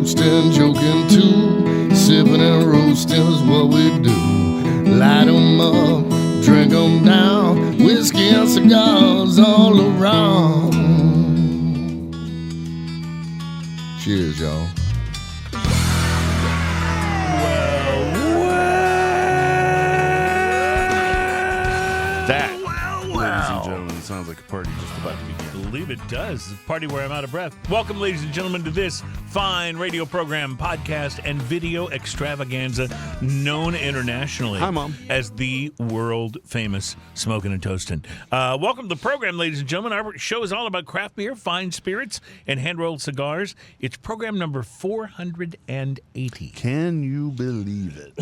toasting, joking too. Sipping and roasting is what we do. Light 'em up, drink 'em down. Whiskey and cigars all around. Cheers, y'all. Ladies and gentlemen, sounds like a party just about to begin. I believe it does. A party where I'm out of breath. Welcome, ladies and gentlemen, to this fine radio program, podcast, and video extravaganza known internationally as the world-famous Smokin' and Toastin'. Welcome to the program, ladies and gentlemen. Our show is all about craft beer, fine spirits, and hand-rolled cigars. It's program number 480. Can you believe it?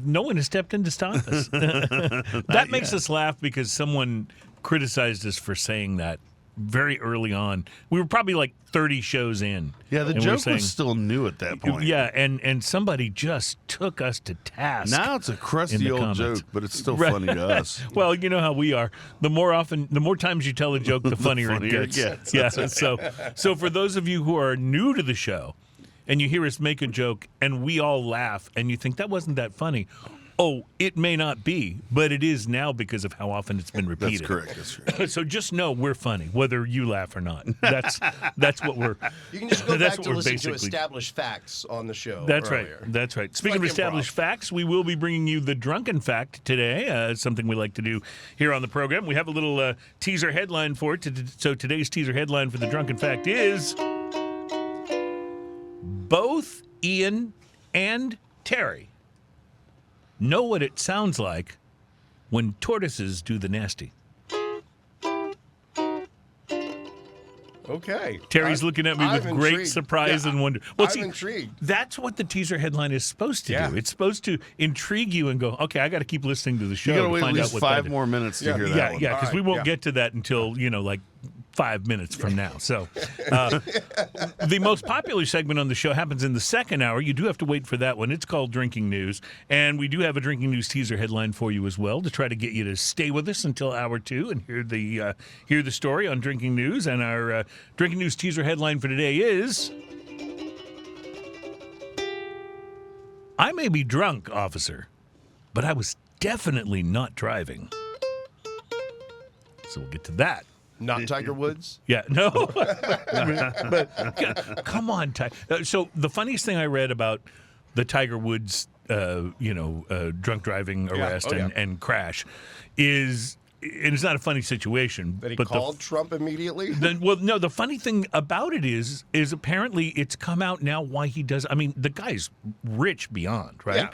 No one has stepped in to stop us. That makes us laugh because someone criticized us for saying that very early on. We were probably like 30 shows in. Yeah, the joke was still new at that point. Yeah, and somebody just took us to task. Now it's a crusty old joke, but it's still funny to us. Well, you know how we are. The more times you tell a joke, the funnier it gets. Yeah. So for those of you who are new to the show and you hear us make a joke and we all laugh and you think that wasn't that funny, oh, it may not be, but it is now because of how often it's been repeated. That's correct. That's right. So just know we're funny, whether you laugh or not. That's what we're. You can just go back to listen to established facts on the show. That's earlier. right. That's right. Speaking of established facts, we will be bringing you the drunken fact today. Something we like to do here on the program. We have a little teaser headline for it. So today's teaser headline for the drunken fact is: both Ian and Terry know what it sounds like when tortoises do the nasty. Okay. Terry's looking at me with great intrigued. surprise and wonder. Well, I'm intrigued. That's what the teaser headline is supposed to do. It's supposed to intrigue you and go, okay, I got to keep listening to the show. You got to to wait find at least out what 5 more minutes to hear that one. Yeah, because we won't get to that until, like 5 minutes from now. So the most popular segment on the show happens in the second hour. You do have to wait for that one. It's called Drinking News. And we do have a Drinking News teaser headline for you as well to try to get you to stay with us until hour 2 and hear the story on Drinking News. And our Drinking News teaser headline for today is: I may be drunk, officer, but I was definitely not driving. So we'll get to that. Not Tiger Woods? Yeah, no. but come on, Tiger. So the funniest thing I read about the Tiger Woods, drunk driving arrest and crash is, and it's not a funny situation. That he called Trump immediately? No, the funny thing about it is apparently it's come out now why he does. I mean, the guy's rich beyond, right? Yeah.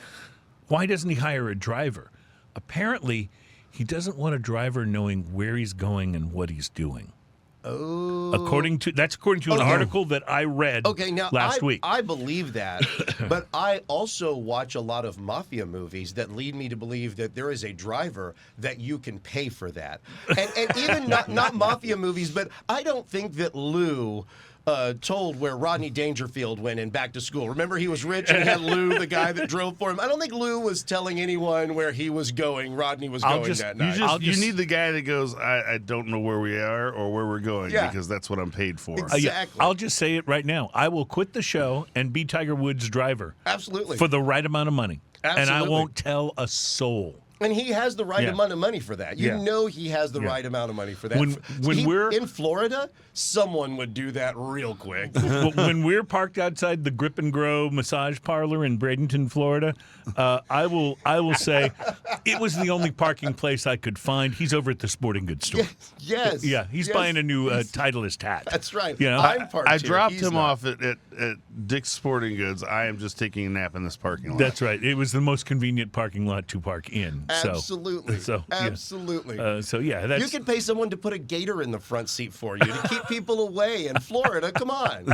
Why doesn't he hire a driver? Apparently, he doesn't want a driver knowing where he's going and what he's doing. Oh. According to an article that I read last week. I believe that, but I also watch a lot of mafia movies that lead me to believe that there is a driver that you can pay for that. And even not mafia movies, but I don't think that Lou told where Rodney Dangerfield went in Back to School. Remember, he was rich and he had Lou, the guy that drove for him. I don't think Lou was telling anyone where he was going. Rodney was going that night. You need the guy that goes, I don't know where we are or where we're going because that's what I'm paid for. Exactly. I'll just say it right now. I will quit the show and be Tiger Woods' driver. Absolutely. For the right amount of money. Absolutely. And I won't tell a soul. And he has the right amount of money for that. You know he has the right amount of money for that. When we're in Florida, someone would do that real quick. When we're parked outside the Grip and Grow massage parlor in Bradenton, Florida, I will say it was the only parking place I could find. He's over at the sporting goods store. Yes. Yeah, he's buying a new Titleist hat. That's right. You know? I dropped him off at Dick's Sporting Goods. I am just taking a nap in this parking lot. That's right. It was the most convenient parking lot to park in. Absolutely. Absolutely. That's... You can pay someone to put a gator in the front seat for you to keep people away in Florida. Come on.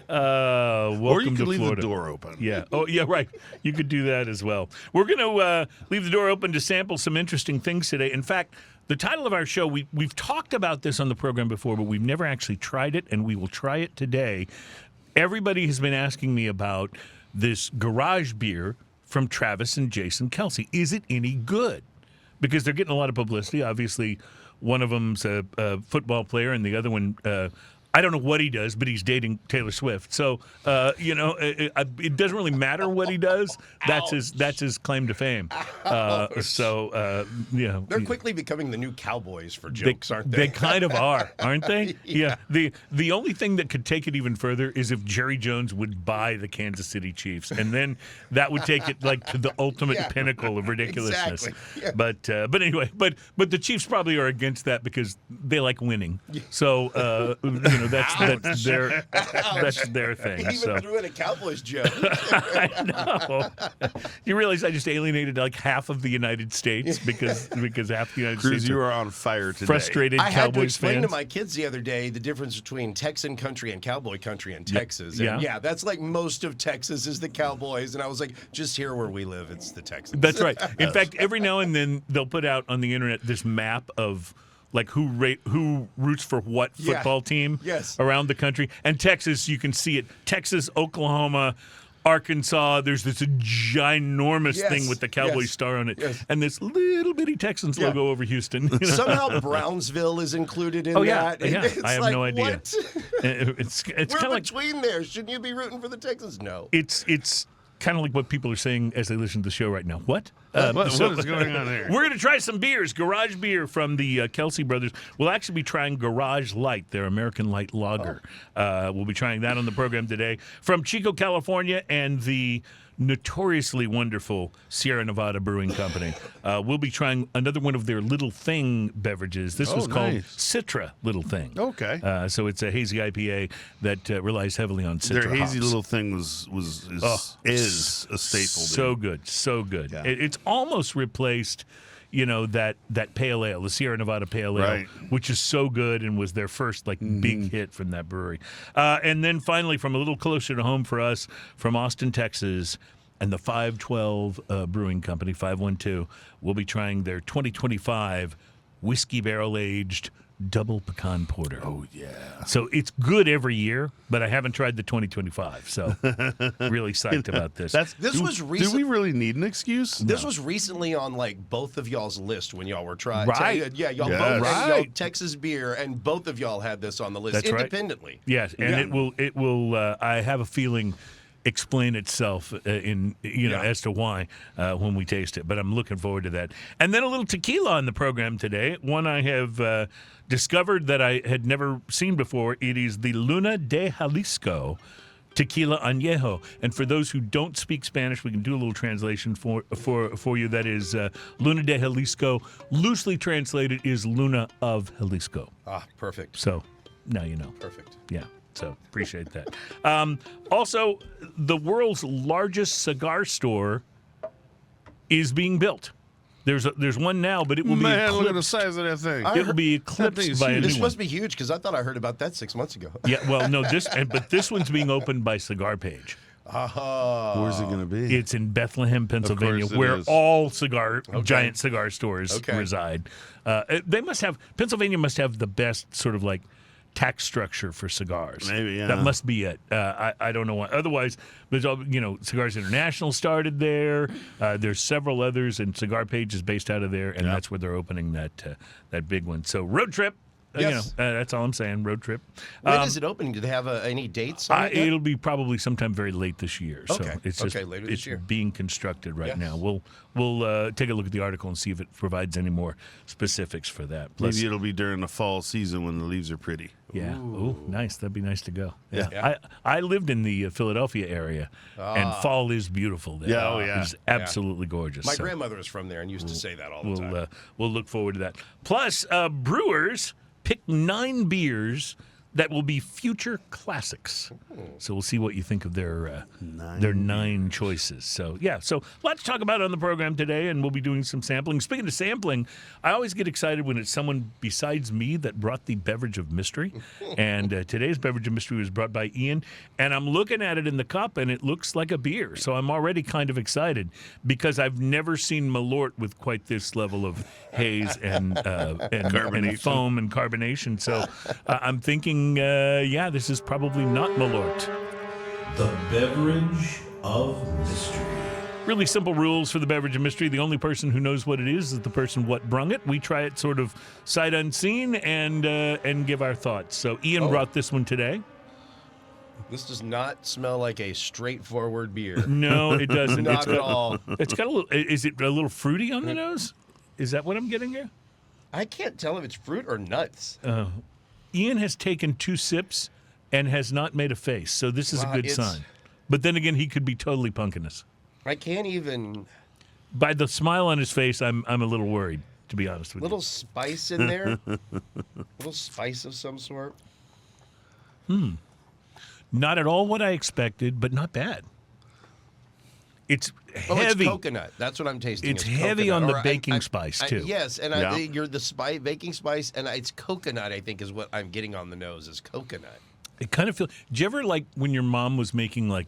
Or you could leave Florida. The door open. Yeah. Oh, yeah, right. You could do that as well. We're going to leave the door open to sample some interesting things today. In fact, the title of our show, we've talked about this on the program before, but we've never actually tried it, and we will try it today. Everybody has been asking me about this garage beer from Travis and Jason Kelce. Is it any good? Because they're getting a lot of publicity. Obviously, one of them's a football player, and the other one, I don't know what he does, but he's dating Taylor Swift. So, it doesn't really matter what he does. That's his claim to fame. They're quickly becoming the new Cowboys for jokes, aren't they? They kind of are, aren't they? Yeah. The only thing that could take it even further is if Jerry Jones would buy the Kansas City Chiefs, and then that would take it like to the ultimate pinnacle of ridiculousness. Exactly. Yeah. But anyway, but the Chiefs probably are against that because they like winning. So that's their thing. He even threw in a Cowboys joke. I know. You realize I just alienated like half of the United States because half the United Cruz, States you are on fire today. frustrated I had to Cowboys explain fans. to my kids the other day the difference between Texan country and cowboy country in Texas. Yeah. And yeah, that's like most of Texas is the Cowboys. And I was like, just here where we live, it's the Texans. That's right. In fact, every now and then they'll put out on the internet this map of like who roots for what football team around the country. And Texas, you can see it. Texas, Oklahoma, Arkansas, there's this ginormous thing with the Cowboy star on it, and this little bitty Texans logo over Houston. You know? Somehow Brownsville is included in that. Yeah. I have like, no idea. What? It's We're kind of like between there. Shouldn't you be rooting for the Texans? No. it's kind of like what people are saying as they listen to the show right now. What? What is going on there? We're going to try some beers. Garage beer from the Kelce brothers. We'll actually be trying Garage Light, their American Light Lager. We'll be trying that on the program today. From Chico, California, and the notoriously wonderful Sierra Nevada Brewing Company. We'll be trying another one of their Little Thing beverages. This was called Citra Little Thing. Okay. So it's a hazy IPA that relies heavily on Citra Their hazy hops. Little Thing is a staple. So good, so good. Yeah. It's almost replaced, that pale ale, the Sierra Nevada pale ale, which is so good and was their first big hit from that brewery. And then finally, from a little closer to home for us, from Austin, Texas, and the 512 Brewing Company, 512, we'll be trying their 2025 whiskey barrel-aged double pecan porter. Oh, yeah. So it's good every year, but I haven't tried the 2025. So really psyched about this. Do we really need an excuse? This was recently on both of y'all's list when y'all were trying. Right. Y'all both y'all Texas beer, and both of y'all had this on the list That's independently. Right. Yes, and it will. I have a feeling explain itself as to why when we taste it. But I'm looking forward to that. And then a little tequila on the program today. One I have discovered that I had never seen before. It is the Luna de Jalisco Tequila Anejo. And for those who don't speak Spanish, we can do a little translation for you. That is Luna de Jalisco. Loosely translated is Luna of Jalisco. Ah, perfect. So now you know. Perfect. Yeah. So appreciate that. Also, the world's largest cigar store is being built. There's one now, but it will be eclipsed. Look at the size of that thing. It will be eclipsed by a new This one. must be huge because I thought I heard about that 6 months ago. Yeah, well, no, but this one's being opened by Cigar Page. Where's it going to be? It's in Bethlehem, Pennsylvania, it where is. all giant cigar stores reside. Pennsylvania must have the best sort of tax structure for cigars. Maybe, yeah. That must be it. I don't know why. Otherwise, there's Cigars International started there. There's several others, and Cigar Page is based out of there, and that's where they're opening that big one. So road trip. Yes. That's all I'm saying. Road trip. When is it opening? Do they have any dates on it yet? It'll be probably sometime very late this year. So it's just later this year. being constructed right now. We'll take a look at the article and see if it provides any more specifics for that. Plus, Maybe it'll be during the fall season when the leaves are pretty. Yeah. Oh, nice. That'd be nice to go. Yeah. I lived in the Philadelphia area, and fall is beautiful there. Yeah, oh, yeah. It's absolutely gorgeous. My grandmother was from there and used to say that all the time. We'll look forward to that. Plus, brewers pick 9 beers that will be future classics. So we'll see what you think of their 9 choices. So lots to talk about on the program today, and we'll be doing some sampling. Speaking of sampling, I always get excited when it's someone besides me that brought the beverage of mystery. And today's beverage of mystery was brought by Ian, and I'm looking at it in the cup, and it looks like a beer. So I'm already kind of excited because I've never seen Malort with quite this level of haze and foam and carbonation. So I'm thinking, this is probably not Malort. The beverage of mystery. Really simple rules for the beverage of mystery. The only person who knows what it is the person what brung it. We try it sort of sight unseen and give our thoughts. So Ian brought this one today. This does not smell like a straightforward beer. No, it doesn't. Not at all. It's got a little. Is it a little fruity on the nose? Is that what I'm getting here? I can't tell if it's fruit or nuts. Ian has taken 2 sips and has not made a face, so this is a good sign. But then again, he could be totally punking us. I can't even. By the smile on his face, I'm a little worried, to be honest with Little spice in there. Little spice of some sort. you. Not at all what I expected, but not bad. It's heavy. It's coconut. That's what I'm tasting. It's heavy coconut. on the baking spice, too. Yes, and you're the baking spice, and it's coconut, I think, is what I'm getting on the nose, is coconut. It kind of feels. Did you ever, like, when your mom was making, like,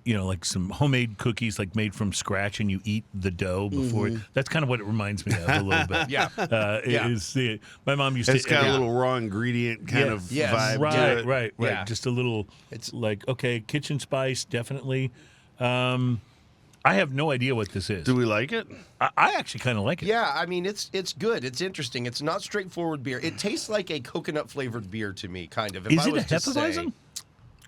like some homemade cookies, like made from scratch, and you eat the dough before? That's kind of what it reminds me of a little bit. Yeah. My mom used It's to. got a little raw ingredient kind of vibe to it. Right. Yeah. Just a little. It's like, okay, kitchen spice, definitely. I have no idea what this is. Do we like it? I actually kind of like it. Yeah, I mean, it's good. It's interesting. It's not straightforward beer. It tastes like a coconut-flavored beer to me, kind of. If Is I it was a to say- Hefeweizen?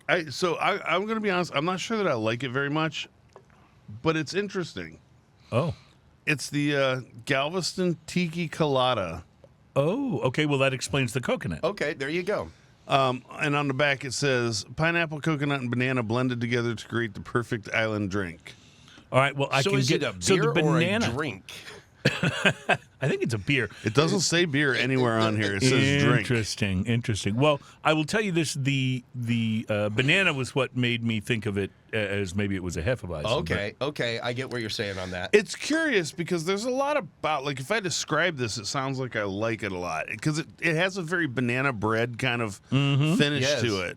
I'm going to be honest. I'm not sure that I like it very much, but it's interesting. Oh. It's the Galveston Tiki Colada. Oh, okay. Well, that explains the coconut. Okay, there you go. And on the back it says, pineapple, coconut, and banana blended together to create the perfect island drink. All right. Well, I So can is get it a so beer the banana. or a drink? I think it's a beer. It doesn't say beer anywhere on here. It says drink. Interesting. Well, I will tell you this: the banana was what made me think of it as maybe it was a Hefeweizen. Okay, I get what you're saying on that. It's curious because there's a lot about, like, if I describe this, it sounds like I like it a lot because it has a very banana bread kind of finish Yes. to it.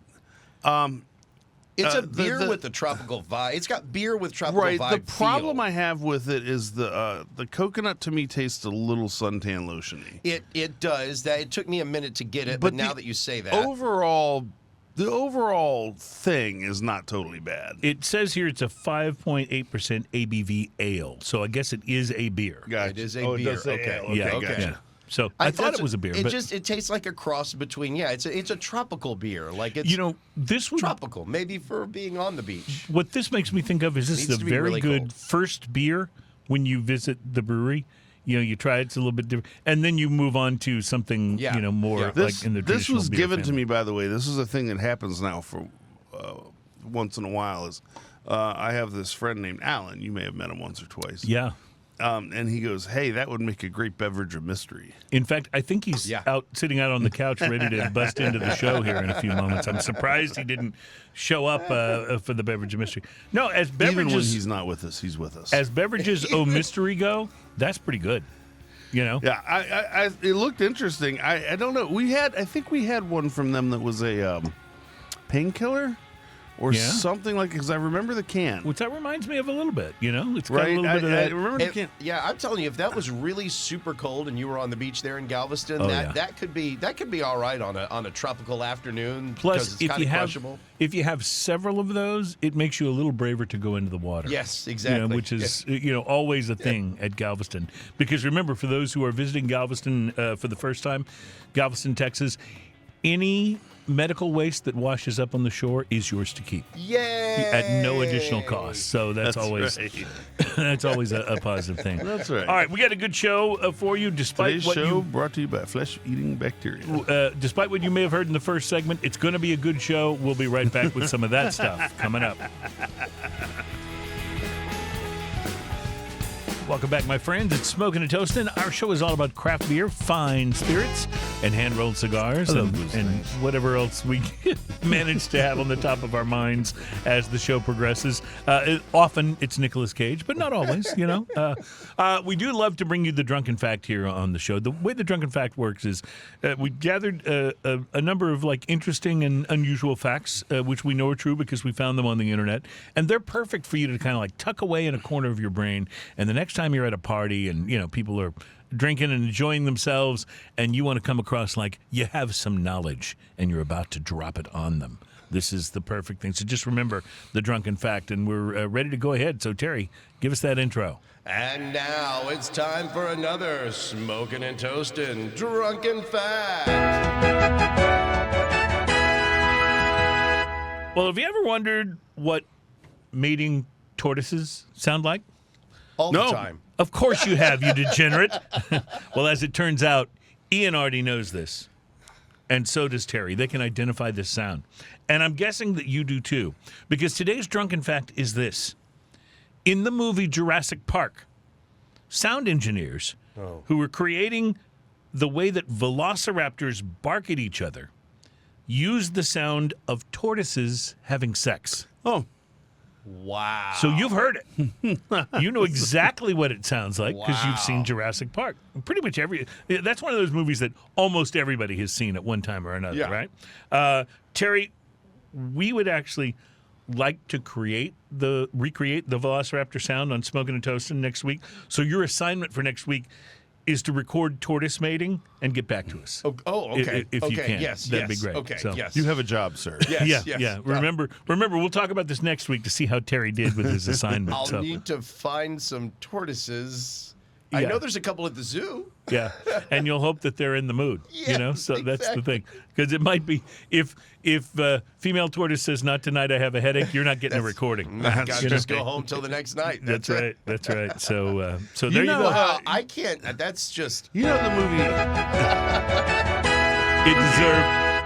It's a beer with the tropical vibe. It's got beer with tropical vibe. Right. The problem feel. I have with it is the coconut to me tastes a little suntan lotiony. It does. That it took me a minute to get it, but now that you say that, The overall thing is not totally bad. It says here it's a 5.8% ABV ale, so I guess it is a beer. Gotcha. it is a It beer. does say Okay. ale. Okay, okay. gotcha. So I thought it was a beer. It but, it tastes like a cross between. Yeah, it's a tropical beer. Like it's this would tropical, maybe for being on the beach. What this makes me think of is this Needs is a to be very really good cold. first beer when you visit the brewery. You try it's a little bit different, and then you move on to something more Yeah. like in the This traditional was beer given to family. me, by the way. This is a thing that happens now for once in a while. Is I have this friend named Alan. You may have met him once or twice. Yeah. And he goes, "Hey, that would make a great beverage of mystery." In fact, I think he's sitting out on the couch ready to bust into the show here in a few moments. I'm surprised he didn't show up for the beverage of mystery. No, as beverages, Even when he's not with us, he's with us. as beverages o mystery go, that's pretty good. Yeah, I it looked interesting. I don't know. I think we had one from them that was a painkiller or something like. Because I remember the can. Which that reminds me of a little bit. It's got Right, a little bit of I that. remember the can. Yeah, I'm telling you, if that was really super cold and you were on the beach there in Galveston, that could be all right on a tropical afternoon. Plus, because it's crushable. if you have several of those, it makes you a little braver to go into the water. Yes, exactly. Which is always a thing at Galveston. Because remember, for those who are visiting Galveston for the first time, Galveston, Texas, any medical waste that washes up on the shore is yours to keep. Yay! At no additional cost. So that's always right. that's always a positive thing. That's right. All right, we got a good show for you. Despite Today's what show brought to you by flesh-eating bacteria. despite what you may have heard in the first segment, it's going to be a good show. We'll be right back with some of that stuff coming up. Welcome back, my friends. It's Smoking and Toasting. Our show is all about craft beer, fine spirits, and hand-rolled cigars, and whatever else we manage to have on the top of our minds as the show progresses. Often it's Nicolas Cage, but not always, We do love to bring you the Drunken Fact here on the show. The way the Drunken Fact works is we gathered a number of interesting and unusual facts, which we know are true because we found them on the internet, and they're perfect for you to kind of tuck away in a corner of your brain, and the next time you're at a party and people are drinking and enjoying themselves and you want to come across like you have some knowledge and you're about to drop it on them. this is the perfect thing. So just remember the drunken fact, and we're ready to go ahead. So, Terry, give us that intro. And now it's time for another Smoking and Toasting Drunken Fact. Well, have you ever wondered what mating tortoises sound like? All the time. Of course you have, you degenerate. Well, as it turns out, Ian already knows this. And so does Terry. They can identify this sound. And I'm guessing that you do too. Because today's drunken fact is this. In the movie Jurassic Park, sound engineers who were creating the way that velociraptors bark at each other used the sound of tortoises having sex. Oh. Wow. So you've heard it. You know exactly what it sounds like because you've seen Jurassic Park. Pretty much that's one of those movies that almost everybody has seen at one time or another, right? Terry, we would actually like to recreate the Velociraptor sound on Smoking and Toasting next week. So your assignment for next week is to record tortoise mating and get back to us. Oh, okay. If you can. Yes, that'd be great. Okay, so, yes. You have a job, sir. Yes, yeah. Remember, we'll talk about this next week to see how Terry did with his assignment. I'll need to find some tortoises. I know there's a couple at the zoo. Yeah, and you'll hope that they're in the mood. Yes, So that's the exactly. thing. Because it might be if female tortoise says not tonight, I have a headache. You're not getting a recording. Got to just go home till the next night. That's it. right. That's right. So there you go. Wow, I can't. That's just. You know the movie.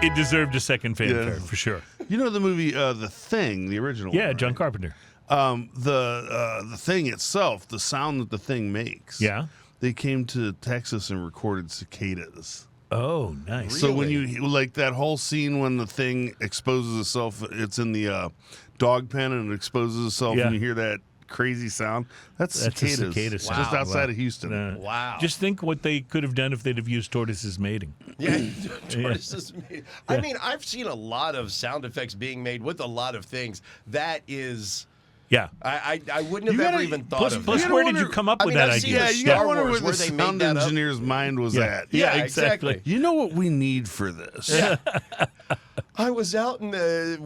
It deserved a second fanfare for sure. You know the movie The Thing, the original. Yeah, one, John right? Carpenter. The Thing itself, the sound that the thing makes. Yeah. They came to Texas and recorded cicadas. Oh, nice. So when you like that whole scene when the thing exposes itself, it's in the dog pen and it exposes itself, and you hear that crazy sound. That's cicadas. a cicada sound. Just outside of Houston. Wow. Just think what they could have done if they'd have used tortoises mating. Yeah, tortoises. I mean, I've seen a lot of sound effects being made with a lot of things. That is. Yeah. I wouldn't have ever even thought of Plus, that. where did you come up with that I've seen idea? the You gotta Star wonder Wars where the they made sound that up. engineer's mind was at. Yeah, exactly. You know what we need for this? Yeah. I was out in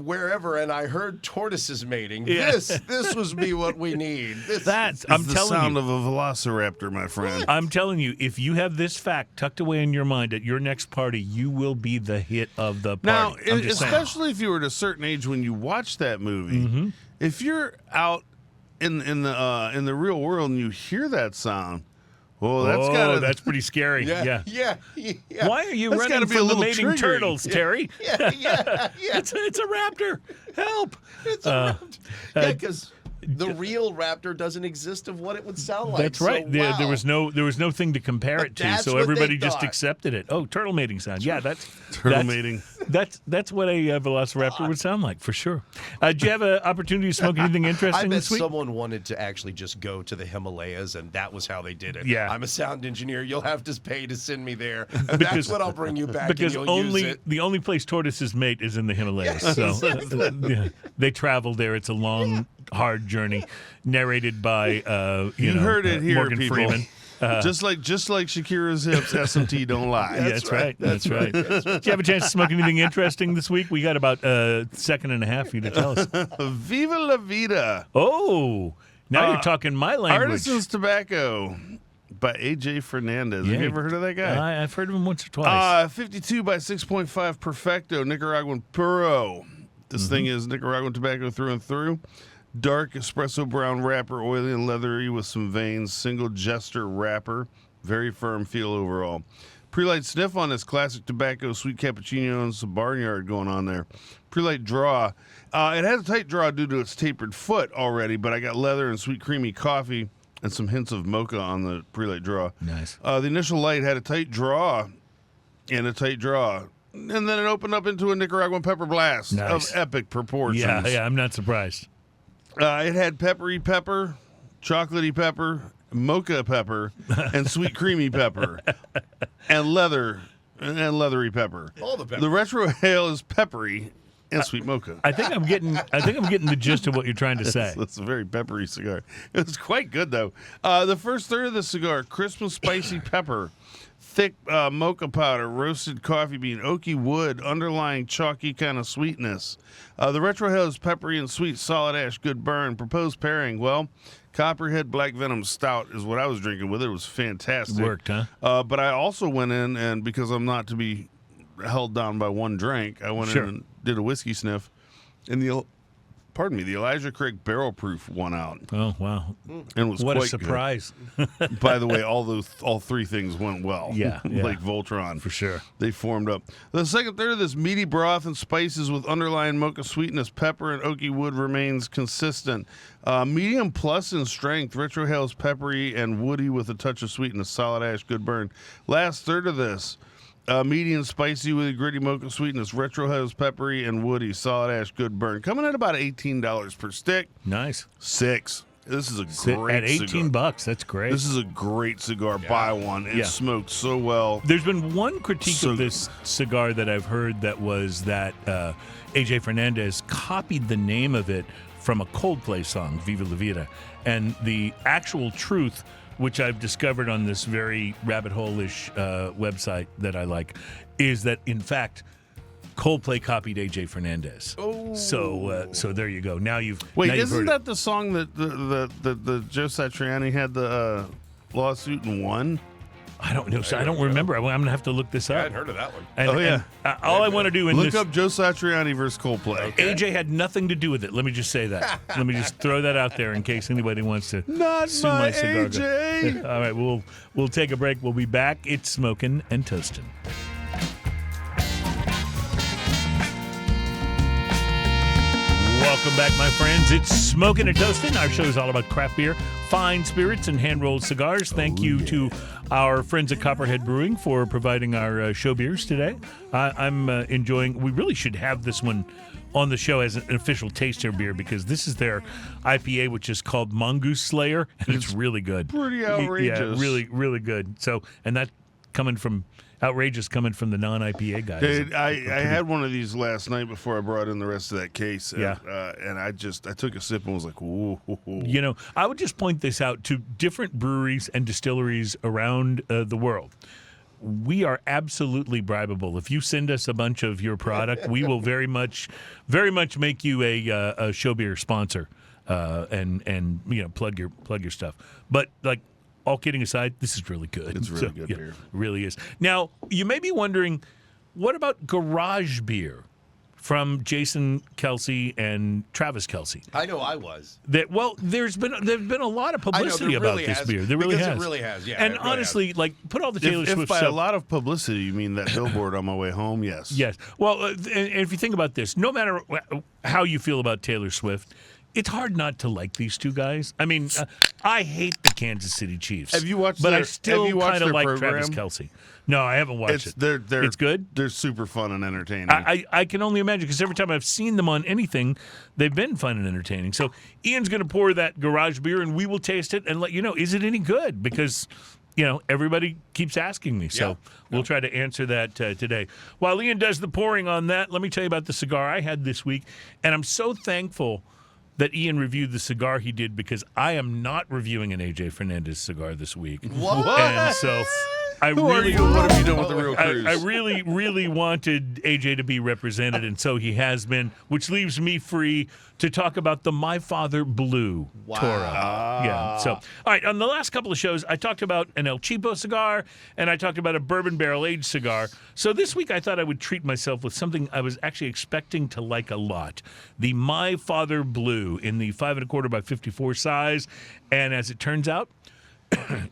wherever and I heard tortoises mating. Yeah. This was be what we need. I'm the telling sound you. of a velociraptor, my friend. I'm telling you, if you have this fact tucked away in your mind at your next party, you will be the hit of the party. Now, I'm just saying. especially if you were at a certain age when you watch that movie, if you're out in the real world and you hear that sound, well, that's pretty scary. Yeah. Why are you That's running gotta be a from the little mating triggering. turtles, Terry? Yeah. It's a raptor. Help! It's a raptor. Yeah, because the real raptor doesn't exist of what it would sound like. That's right. So, wow. There was no thing to compare But it to, that's so what they everybody just thought. accepted it. Oh, turtle mating sound. Yeah, that's mating. That's what a velociraptor would sound like for sure. Did you have an opportunity to smoke anything interesting I bet this week? someone wanted to actually just go to the Himalayas, and that was how they did it. Yeah. I'm a sound engineer. You'll have to pay to send me there. And that's what I'll bring you back. Because and you'll use it. the only place tortoises mate is in the Himalayas. Yeah, so exactly. they travel there. It's a long, hard journey, narrated by You heard it here, Morgan people. Freeman. Just like Shakira's hips, S&T don't lie. That's right. That's right. Did you have a chance to smoke anything interesting this week? We got about a second and a half for you to tell us. Viva la vida. Oh, now you're talking my language. Artisan's Tobacco by A.J. Fernandez. Have you ever heard of that guy? I've heard of him once or twice. 52 by 6.5 Perfecto Nicaraguan Puro. This thing is Nicaraguan tobacco through and through. Dark espresso brown wrapper, oily and leathery with some veins. Single jester wrapper. Very firm feel overall. Pre-light sniff on this classic tobacco, sweet cappuccino, and some barnyard going on there. Pre-light draw. It has a tight draw due to its tapered foot already, but I got leather and sweet creamy coffee and some hints of mocha on the pre-light draw. Nice. The initial light had a tight draw and a tight draw. And then it opened up into a Nicaraguan pepper blast of epic proportions. Yeah, I'm not surprised. It had peppery pepper, chocolatey pepper, mocha pepper, and sweet creamy pepper, and leathery pepper. All the pepper. The retro ale is peppery and sweet mocha. I think I'm getting the gist of what you're trying to say. That's a very peppery cigar. It was quite good though. The first third of the cigar, crisp and spicy pepper, thick mocha powder, roasted coffee bean, oaky wood, underlying chalky kind of sweetness. The Retro Haze peppery and sweet, solid ash, good burn. Proposed pairing, well, Copperhead Black Venom Stout is what I was drinking with it. It was fantastic. Worked, huh? But I also went in, and because I'm not to be held down by one drink, I went in and did a whiskey sniff. And the Elijah Craig Barrel Proof won out. Oh, wow. And it was what quite a surprise. good. By the way, all three things went well. Yeah. Like Voltron. For sure. They formed up. The second third of this meaty broth and spices with underlying mocha sweetness, pepper, and oaky wood remains consistent. Medium plus in strength. Retro Haze peppery and woody with a touch of sweetness. Solid ash, good burn. Last third of this. Medium spicy with a gritty mocha sweetness. Retro Haze peppery and woody. Solid ash, good burn. Coming at about $18 per stick. Nice. 6. This is a great At $18, that's great. This is a great cigar. Buy one. It smoked so well. There's been one critique of this cigar that I've heard that was that AJ Fernandez copied the name of it from a Coldplay song, Viva La Vida. And the actual truth, which I've discovered on this very rabbit hole-ish website that I like, is that, in fact, Coldplay copied AJ Fernandez. Oh. So there you go. Now you've isn't heard that the song that the Joe Satriani had the lawsuit and won? I don't know. So I don't remember. I'm going to have to look this up. I hadn't heard of that one. And all I want to do in look up Joe Satriani versus Coldplay. Okay. AJ had nothing to do with it. Let me just say that. Let me just throw that out there in case anybody wants to sue my cigar. AJ. All right, we'll take a break. We'll be back. It's Smokin' and Toastin'. Welcome back, my friends. It's Smokin' and Toastin'. Our show is all about craft beer, fine spirits, and hand-rolled cigars. Thank you to our friends at Copperhead Brewing for providing our show beers today. I'm enjoying. We really should have this one on the show as an official taster beer because this is their IPA, which is called Mongoose Slayer, and it's really good. Pretty outrageous. Yeah, really, really good. So, and that coming from the non-IPA guys. Dude, I had one of these last night before I brought in the rest of that case. And, Yeah. And I took a sip and was like, ooh. You know, I would just point this out to different breweries and distilleries around the world. We are absolutely bribable. If you send us a bunch of your product, we will very much make you a show beer sponsor, and you know plug your stuff. But like. All kidding aside, this is really good. It's really good beer. It really is. Now, you may be wondering, what about garage beer from Jason Kelce and Travis Kelce? I know I was. There's been a lot of publicity about this beer. There really has. It really has, yeah. And honestly, like, put all the Taylor Swift if by stuff. a lot of publicity you mean that billboard on my way home, yes. Yes. Well, and if you think about this, no matter how you feel about Taylor Swift, it's hard not to like these two guys. I mean, I hate the Kansas City Chiefs. Have you watched? But I still kind of like program? Travis Kelce. No, I haven't watched it. It's good. They're super fun and entertaining. I can only imagine because every time I've seen them on anything, they've been fun and entertaining. So Ian's going to pour that garage beer, and we will taste it and let you know, is it any good? Because everybody keeps asking me. So we'll try to answer that today. While Ian does the pouring on that, let me tell you about the cigar I had this week, and I'm so thankful that Ian reviewed the cigar he did because I am not reviewing an AJ Fernandez cigar this week. What? And so What have you done with the real cruise? I really, really wanted AJ to be represented, and so he has been, which leaves me free to talk about the My Father Blue Toro. Yeah. So, all right, on the last couple of shows, I talked about an El Cheapo cigar, and I talked about a bourbon barrel-aged cigar. So this week, I thought I would treat myself with something I was actually expecting to like a lot. The My Father Blue in the 5 1/4 by 54 size. And as it turns out,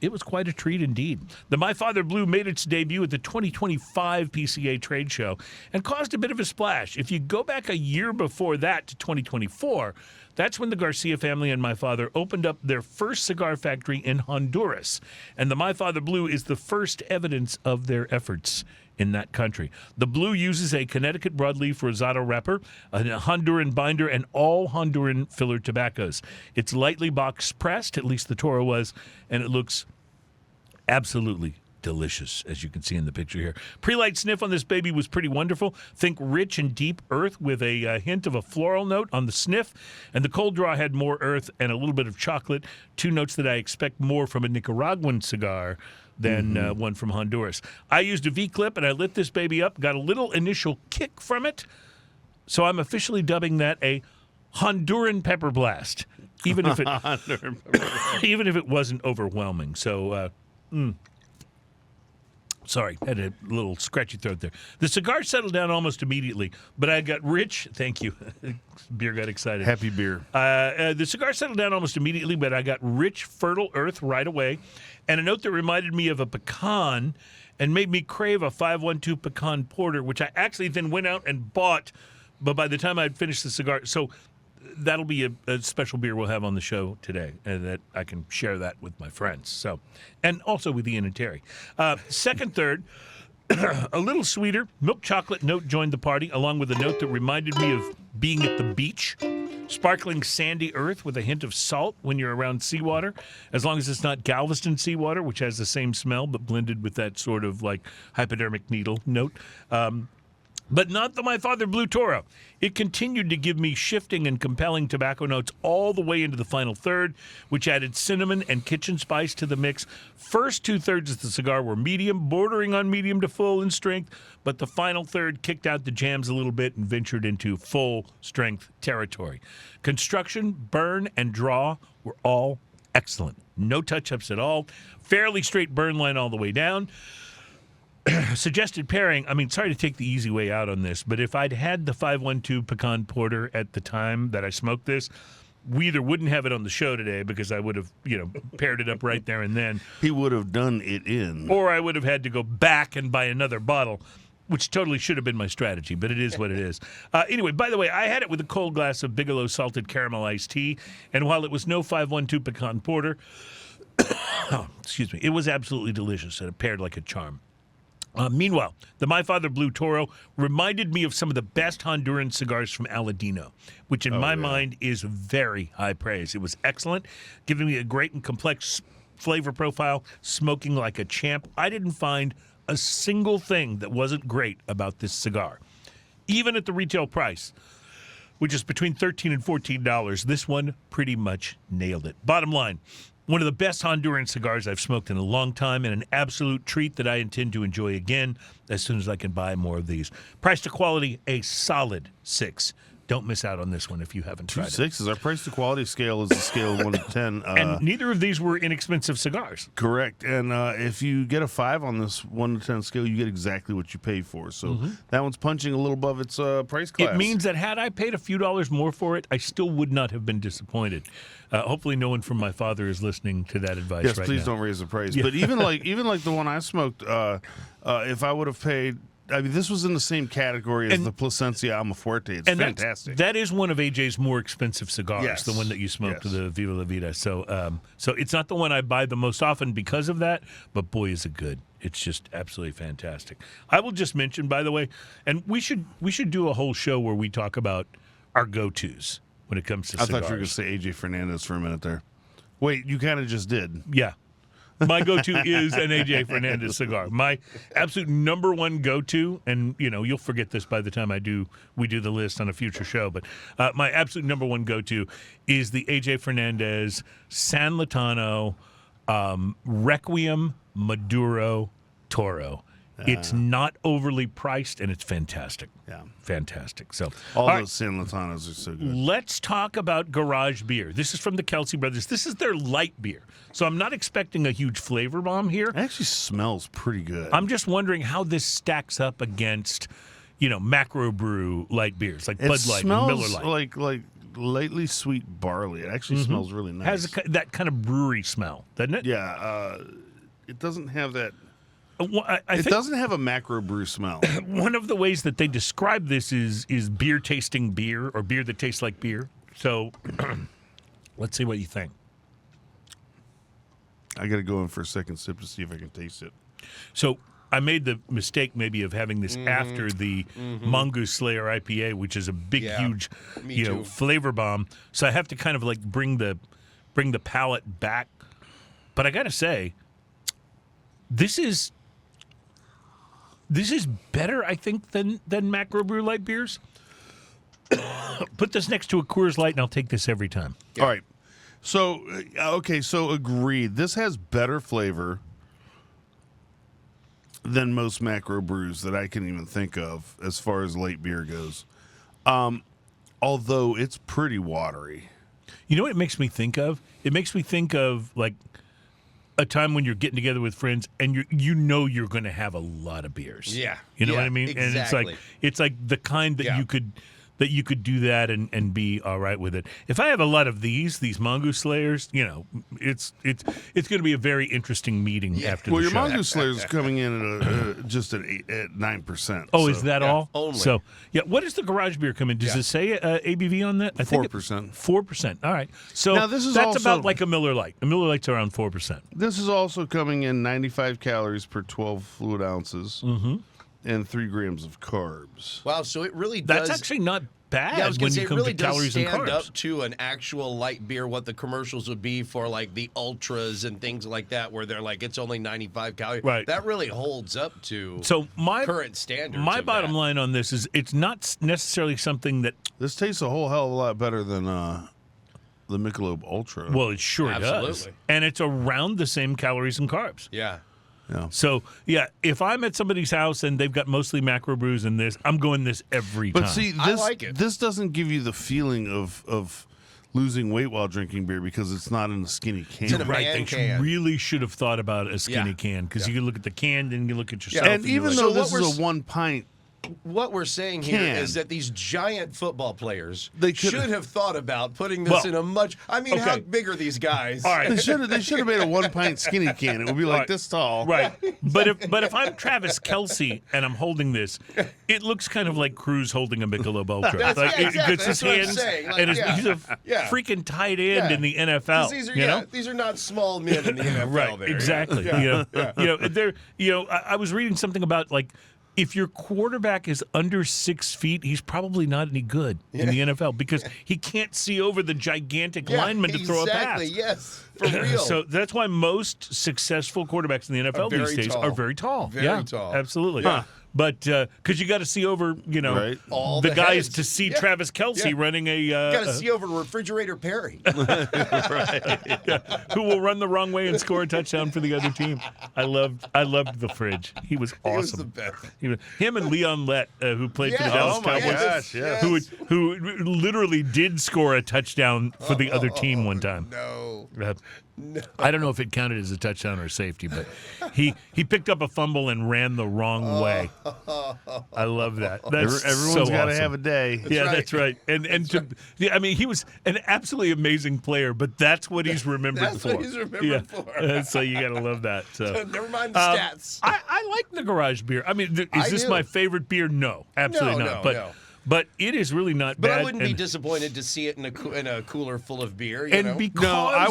it was quite a treat indeed. The My Father Blue made its debut at the 2025 PCA trade show and caused a bit of a splash. If you go back a year before that to 2024, that's when the Garcia family and My Father opened up their first cigar factory in Honduras. And the My Father Blue is the first evidence of their efforts in that country. The Blue uses a Connecticut broadleaf rosado wrapper, a Honduran binder, and all Honduran filler tobaccos. It's lightly box pressed, at least the Toro was, and it looks absolutely delicious, as you can see in the picture here. Pre-light sniff on this baby was pretty wonderful. Think rich and deep earth with a hint of a floral note on the sniff. And the cold draw had more earth and a little bit of chocolate, two notes that I expect more from a Nicaraguan cigar, than one from Honduras. I used a V-clip, and I lit this baby up, got a little initial kick from it, so I'm officially dubbing that a Honduran pepper blast, even if it even if it wasn't overwhelming. So, sorry, had a little scratchy throat there. The cigar settled down almost immediately, but I got rich. Thank you. Beer got excited. Happy beer. The cigar settled down almost immediately, but I got rich, fertile earth right away, and a note that reminded me of a pecan and made me crave a 512 pecan porter, which I actually then went out and bought, but by the time I'd finished the cigar, so that'll be a special beer we'll have on the show today, and that I can share that with my friends. So, and also with Ian and Terry. Second, third, a little sweeter milk chocolate note joined the party, along with a note that reminded me of being at the beach. Sparkling sandy earth with a hint of salt when you're around seawater, as long as it's not Galveston seawater, which has the same smell but blended with that sort of like hypodermic needle note. But not the My Father Blue Toro. It continued to give me shifting and compelling tobacco notes all the way into the final third, which added cinnamon and kitchen spice to the mix. First 2/3 of the cigar were medium, bordering on medium to full in strength, but the final third kicked out the jams a little bit and ventured into full-strength territory. Construction, burn, and draw were all excellent. No touch-ups at all. Fairly straight burn line all the way down. Suggested pairing, I mean, sorry to take the easy way out on this, but if I'd had the 512 Pecan Porter at the time that I smoked this, we either wouldn't have it on the show today because I would have, paired it up right there and then. He would have done it in. Or I would have had to go back and buy another bottle, which totally should have been my strategy, but it is what it is. Anyway, by the way, I had it with a cold glass of Bigelow salted caramel iced tea, and while it was no 512 Pecan Porter, excuse me, it was absolutely delicious, and it paired like a charm. Meanwhile, the My Father Blue Toro reminded me of some of the best Honduran cigars from Aladino, which in my mind is very high praise. It was excellent, giving me a great and complex flavor profile, smoking like a champ. I didn't find a single thing that wasn't great about this cigar. Even at the retail price, which is between $13 and $14, this one pretty much nailed it. Bottom line, one of the best Honduran cigars I've smoked in a long time, and an absolute treat that I intend to enjoy again as soon as I can buy more of these. Price to quality, a solid 6. Don't miss out on this one if you haven't tried it. 2.6 our price to quality scale is a scale of 1 to 10. And neither of these were inexpensive cigars. Correct. And if you get a 5 on this 1 to 10 scale, you get exactly what you paid for. So that one's punching a little above its price class. It means that had I paid a few dollars more for it, I still would not have been disappointed. Hopefully no one from my father is listening to that advice right now. Yes, please don't raise the price. Yeah. But even like the one I smoked, if I would have paid, I mean, this was in the same category as the Plasencia Almafuerte. It's fantastic. That is one of AJ's more expensive cigars, the one that you smoked, the Viva La Vida. So it's not the one I buy the most often because of that, but boy, is it good. It's just absolutely fantastic. I will just mention, by the way, and we should do a whole show where we talk about our go-tos when it comes to cigars. I thought you were going to say AJ Fernandez for a minute there. Wait, you kind of just did. Yeah. My go-to is an A.J. Fernandez cigar. My absolute number one go-to, and you'll forget this by the time we do the list on a future show, but my absolute number one go-to is the A.J. Fernandez San Lotano Requiem Maduro Toro. It's not overly priced, and it's fantastic. Yeah. Fantastic. So all those San Lotanos are so good. Let's talk about Garage beer. This is from the Kelce brothers. This is their light beer. So I'm not expecting a huge flavor bomb here. It actually smells pretty good. I'm just wondering how this stacks up against, macro brew light beers like Bud Light and Miller Lite. Like lightly sweet barley. It actually smells really nice. Has that kind of brewery smell, doesn't it? Yeah. It doesn't have that. It doesn't have a macro brew smell. One of the ways that they describe this is beer tasting beer, or beer that tastes like beer. So let's see what you think. I got to go in for a second sip to see if I can taste it. So I made the mistake maybe of having this after the Mongoose Slayer IPA, which is a big, huge, flavor bomb. So I have to kind of like bring the palate back. But I got to say, this is better, I think, than macro brew light beers. Put this next to a Coors Light, and I'll take this every time. Yeah. All right. So, so agreed. This has better flavor than most macro brews that I can even think of as far as light beer goes. Although it's pretty watery. You know what it makes me think of? It makes me think of like a time when you're getting together with friends and you're going to have a lot of beers. Yeah. You know Yeah, what I mean? exactly. And it's like the kind that you could do that and be all right with it. If I have a lot of these Mongoose Slayers, it's going to be a very interesting meeting after the show. Well, your Mongoose Slayers is coming in at just at 9%. Oh, is that all? Only. So, what does the garage beer come in? Does it say ABV on that? I think 4%. 4%. All right. So Now, this is that's also- about like a Miller Lite. A Miller Lite's around 4%. This is also coming in 95 calories per 12 fluid ounces and 3 grams of carbs. Wow, so it really does. That's actually not bad Yeah, I was when gonna say, you it come really to does calories and stand carbs. up to an actual light beer, what the commercials would be for like the ultras and things like that, where they're like, it's only 95 calories. Right. That really holds up to So my current standards. My of bottom that. line on this is it's not necessarily something that, This tastes a whole hell of a lot better than the Michelob Ultra. well, it sure does. Absolutely. And it's around the same calories and carbs. Yeah. yeah. So, if I'm at somebody's house and they've got mostly macro brews in this, I'm going this every time. But see, I this like it. this doesn't give you the feeling of losing weight while drinking beer because it's not in a skinny can. It's in a right, man they can. really should have thought about a skinny Yeah. can because you can look at the can, then you look at yourself. and you're even like, though So what this we're is a 1 pint, What we're saying here Can. is that these giant football players They could- should have thought about putting this Well, in a much. I mean, how okay. big are these guys? all right. they should have made a 1 pint skinny can. It would be like Right. this tall. Right, but if I'm Travis Kelce and I'm holding this, it looks kind of like Cruz holding a Michelob Ultra. That's- yeah, exactly. It's his That's what I'm hands, saying. Like, and he's a yeah. freaking tight end Yeah. in the NFL. These are, you know? these are not small men in the NFL. Right, there, exactly. Yeah. I was reading something about like if your quarterback is under 6 feet, he's probably not any good in the NFL because he can't see over the gigantic lineman to throw a pass. Exactly. Yes. For real. So that's why most successful quarterbacks in the NFL these very days tall. are very tall. Very tall. Absolutely. Yeah. But because you got to see over, Right. All the the guys heads. to see Yeah. Travis Kelce Yeah. running a Got to see over Refrigerator Perry. who will run the wrong way and score a touchdown for the other team. I loved the Fridge. He was awesome. He was the best. Him and Leon Lett, who played for the Yes. Dallas Oh, my Cowboys, gosh, yes. who literally did score a touchdown for the other team one time. No. I don't know if it counted as a touchdown or safety, but he picked up a fumble and ran the wrong way. I love that. That's Everyone's so got to awesome. have a day. That's right. I mean, he was an absolutely amazing player, but that's what he's remembered That's for. what he's remembered for. So you got to love that. So. Never mind the stats. I like the garage beer. I mean, is I this do. my favorite beer? No, absolutely No, not. no. But it is really not But bad. I wouldn't be and- disappointed to see it in a cooler full of beer. You and know? because No, I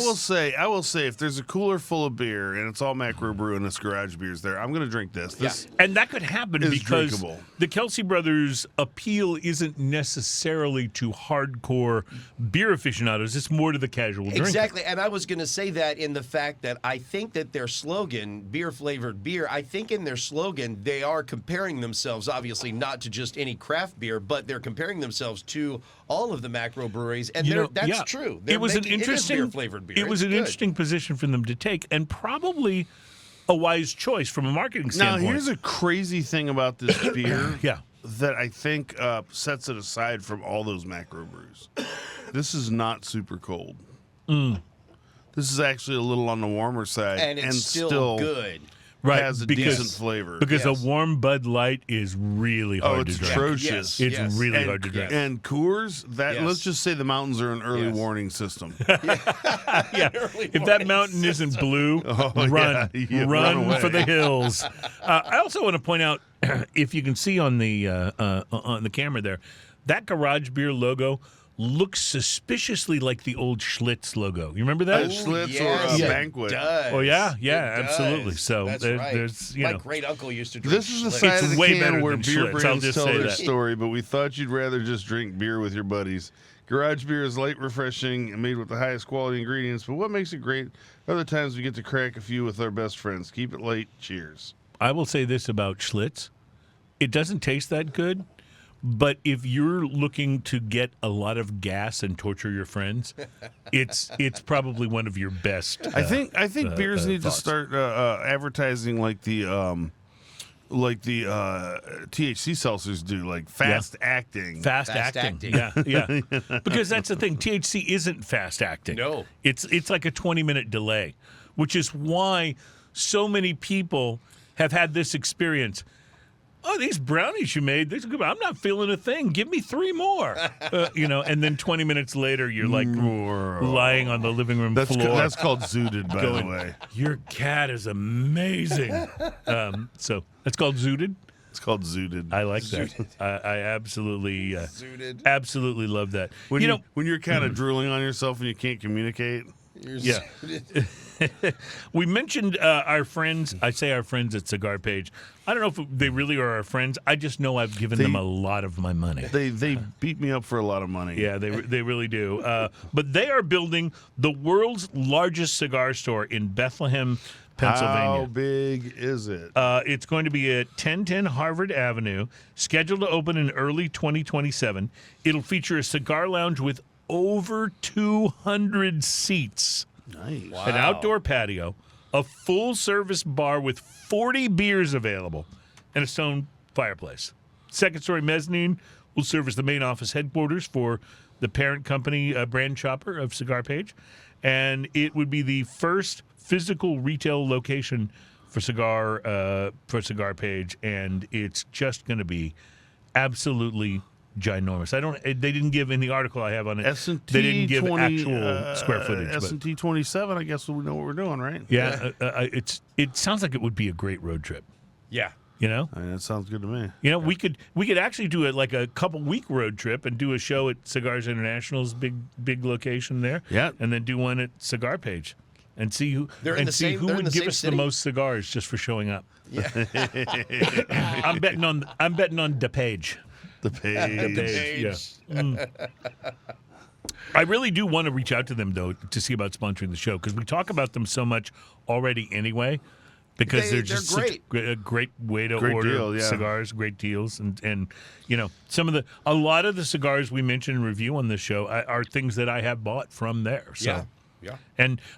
will say, if there's a cooler full of beer and it's all macro brew and this garage beer's there, I'm going to drink this. This And that could happen is because drinkable. the Kelce brothers' appeal isn't necessarily to hardcore beer aficionados. It's more to the casual drinker. Exactly, and I was going to say that in the fact that I think that their slogan, beer-flavored beer, I think in their slogan they are comparing themselves, obviously not to just any craft beer, but they're comparing themselves to all of the macro breweries, and that's true. They're It was making, an interesting beer-flavored beer. It was It's an good. interesting position for them to take, and probably a wise choice from a marketing now, standpoint. here's a crazy thing about this beer Yeah. that I think sets it aside from all those macro brews. This is not super cold. This is actually a little on the warmer side, and it's still good. Right, has a because- decent flavor. Because Yes. a warm Bud Light is really Oh, hard it's to drink. atrocious. It's Yes. really and, hard to drink. and Coors, Yes. let's just say the mountains are an early Yes. warning system. Yeah, if that mountain isn't blue, run, yeah, run run away. for the hills. I also want to point out, if you can see on the camera there, that garage beer logo looks suspiciously like the old Schlitz logo. You remember that? Schlitz yes, or a it banquet. does. Oh, yeah, It absolutely. does. So That's right. there's, My know. great uncle used to drink. This is the Schlitz. side It's of the way can better where than beer Schlitz, I'll brands just tell say their that. story, but we thought you'd rather just drink beer with your buddies. Garage beer is light, refreshing, and made with the highest quality ingredients, but what makes it great? Other times we get to crack a few with our best friends. Keep it light. Cheers. I will say this about Schlitz. It doesn't taste that good, but if you're looking to get a lot of gas and torture your friends, it's probably one of your best. I think beers need thoughts. to start advertising like the like the THC seltzers do, like fast acting. Fast acting. Yeah. Because that's the thing. THC isn't fast acting. No. It's like a 20-minute delay, which is why so many people have had this experience. Oh, these brownies you made, these are good. I'm not feeling a thing. Give me 3 more. And then 20 minutes later, you're like lying on the living room floor. That's called zooted, by the way. Your cat is amazing. So that's called zooted? It's called zooted. I like that. I absolutely absolutely love that. When you're kind of drooling on yourself and you can't communicate. Yeah. We mentioned our friends. I say our friends at Cigar Page. I don't know if they really are our friends. I just know I've given them a lot of my money. They beat me up for a lot of money. Yeah, they really do. But they are building the world's largest cigar store in Bethlehem, Pennsylvania. How big is it? It's going to be at 1010 Harvard Avenue, scheduled to open in early 2027. It'll feature a cigar lounge with over 200 seats. Nice. Wow. An outdoor patio, a full-service bar with 40 beers available, and a stone fireplace. Second-story mezzanine will serve as the main office headquarters for the parent company, Brand Shopper of Cigar Page, and it would be the first physical retail location for Cigar Page, and it's just going to be absolutely ginormous. They didn't give in the article I have on it. S&T they didn't give 20, actual square footage. S&T 27. I guess we know what we're doing, right? Yeah, it sounds like it would be a great road trip. Yeah. You know, I mean, that sounds good to me. you know, we could actually do it like a couple week road trip and do a show at Cigars International's big location there. Yeah, and then do one at Cigar Page, and see who They're in the same- who they're in would the give same us city? the most cigars just for showing up. Yeah. I'm betting on the Page. The page. Page. Yeah. I really do want to reach out to them, though, to see about sponsoring the show, because we talk about them so much already anyway, because they're just great. such a great way to Great order deal, yeah. cigars, great deals. And you know, a lot of the cigars we mention and review on this show are things that I have bought from there. So. Yeah.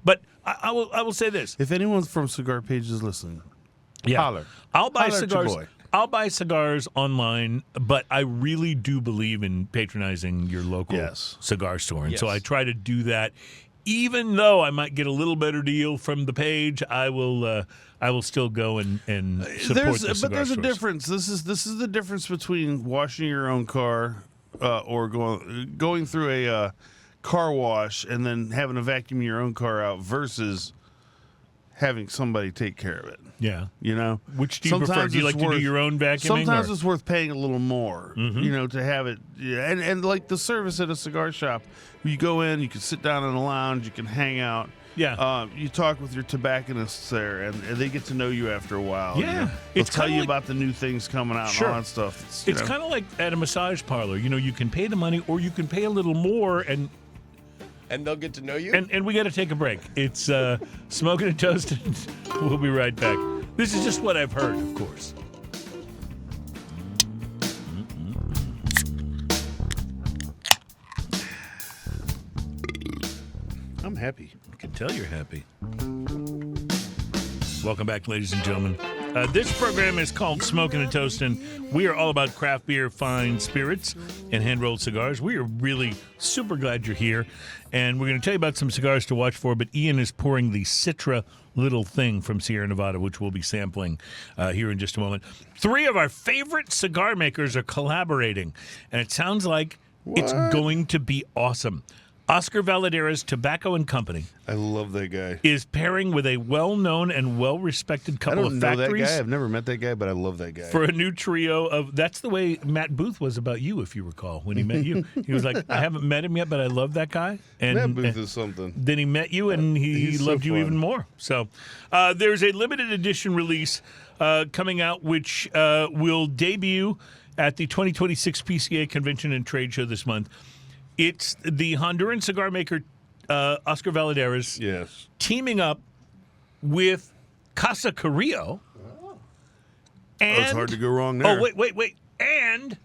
But I will say this. If anyone's from Cigar Page is listening, Yeah. holler. I'll buy Holler at your cigars. boy. I'll buy cigars online, but I really do believe in patronizing your local cigar store, and so I try to do that. Even though I might get a little better deal from the Page, I will still go and support the cigar But there's stores. a difference. This is the difference between washing your own car or going through a car wash and then having to vacuum your own car out versus having somebody take care of it. Yeah. You know? Which do you prefer? Do you like to do your own vacuuming? Sometimes it's worth paying a little more, you know, to have it. Yeah, and like the service at a cigar shop, you go in, you can sit down in the lounge, you can hang out. Yeah. You talk with your tobacconists there, and they get to know you after a while. Yeah. You know? They'll tell you about the new things coming out and all that stuff. It's kind of like at a massage parlor. You know, you can pay the money or you can pay a little more and they'll get to know you. And we got to take a break. It's Smoking and Toasted. We'll be right back. This is just what I've heard, of course. I'm happy. I can tell you're happy. Welcome back, ladies and gentlemen. This program is called Smoking and Toasting. We are all about craft beer, fine spirits, and hand-rolled cigars. We are really super glad you're here, and we're going to tell you about some cigars to watch for, but Ian is pouring the Citra Little Thing from Sierra Nevada, which we'll be sampling here in just a moment. 3 of our favorite cigar makers are collaborating, and it sounds like it's going to be awesome. Oscar Valladera's Tobacco and Company. I love that guy. Is pairing with a well-known and well-respected couple of factories. I don't know that guy. I've never met that guy, but I love that guy. For a new trio of... That's the way Matt Booth was about you, if you recall, when he met you. He was like, I haven't met him yet, but I love that guy. And Matt Booth is something. Then he met you, and he loved you even more. So there's a limited edition release coming out, which will debut at the 2026 PCA Convention and Trade Show this month. It's the Honduran cigar maker Oscar Valladera's teaming up with Casa Carrillo. And, it's hard to go wrong there. Oh, wait. And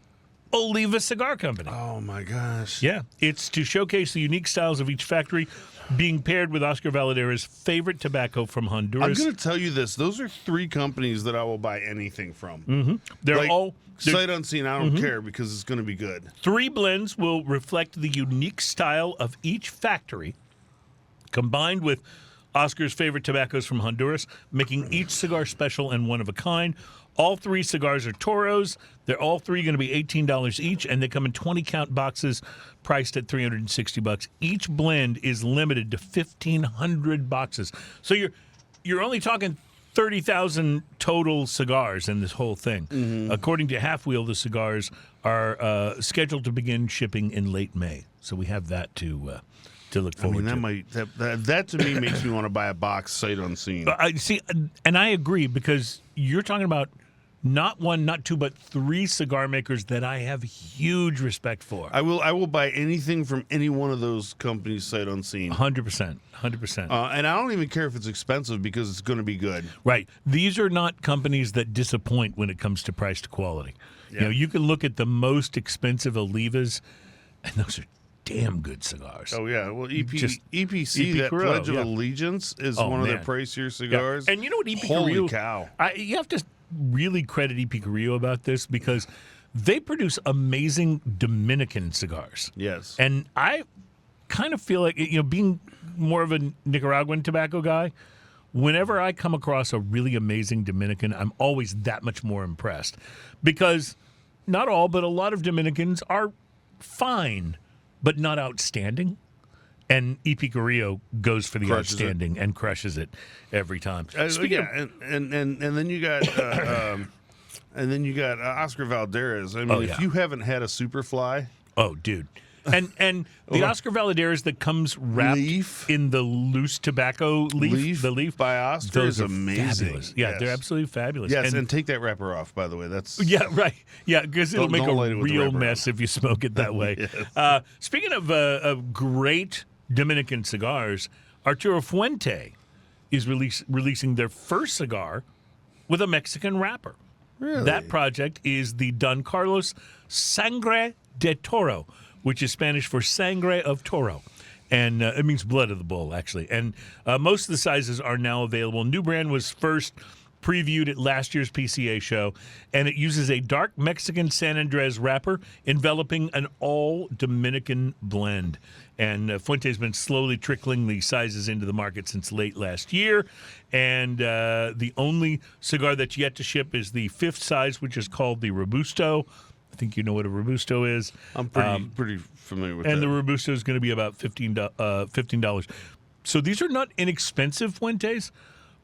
Oliva Cigar Company. Oh, my gosh. Yeah, it's to showcase the unique styles of each factory, being paired with Oscar Valladera's favorite tobacco from Honduras. I'm going to tell you this. Those are 3 companies that I will buy anything from. Mm-hmm. They're all... Sight unseen, I don't care because it's going to be good. 3 blends will reflect the unique style of each factory, combined with Oscar's favorite tobaccos from Honduras, making each cigar special and one of a kind. All 3 cigars are Toros. They're all 3 going to be $18 each, and they come in 20-count boxes priced at $360. Each blend is limited to 1,500 boxes. So you're only talking 30,000 total cigars in this whole thing. Mm-hmm. According to Half Wheel, the cigars are scheduled to begin shipping in late May. So we have that to look forward to. That to me makes me want to buy a box sight unseen. I see, and I agree because you're talking about not 1, not 2, but 3 cigar makers that I have huge respect for. I will buy anything from any one of those companies sight unseen. 100%. And I don't even care if it's expensive because it's going to be good. Right. These are not companies that disappoint when it comes to price to quality. Yeah. You know, you can look at the most expensive Olivas, and those are damn good cigars. Oh, yeah. Well, EPC, that Carrillo, Pledge of Allegiance, is one of their pricier cigars. Yeah. And you know what EP Holy Carrillo... cow. You have to really credit EP Carrillo about this because they produce amazing Dominican cigars. Yes. And I kind of feel like, being more of a Nicaraguan tobacco guy, whenever I come across a really amazing Dominican, I'm always that much more impressed. Because not all, but a lot of Dominicans are fine, but not outstanding. And EP Carrillo goes for the outstanding and crushes it every time. And then you got Oscar Valderas. I mean, if you haven't had a Superfly, dude. And the Oscar Valadares that comes wrapped in the loose tobacco leaf, the leaf by Oscar is amazing. Fabulous. Yeah, they're absolutely fabulous. Yes, and take that wrapper off, by the way. That's right. Yeah, because it'll make a real mess if you smoke it that way. Yes. Speaking of great Dominican cigars, Arturo Fuente is releasing their first cigar with a Mexican wrapper. Really? That project is the Don Carlos Sangre de Toro, which is Spanish for sangre of toro. And it means blood of the bull, actually. And most of the sizes are now available. New brand was first previewed at last year's PCA show, and it uses a dark Mexican San Andres wrapper enveloping an all-Dominican blend. And Fuente's been slowly trickling the sizes into the market since late last year. And the only cigar that's yet to ship is the 5th size, which is called the Robusto. I think you know what a Robusto is. I'm pretty familiar with that. And the Robusto is going to be about $15. So these are not inexpensive Fuentes,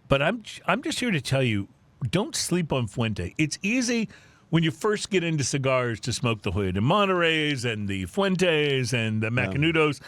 but I'm just here to tell you, don't sleep on Fuente. It's easy when you first get into cigars to smoke the Hoya de Monterreys and the Fuentes and the Macanudos,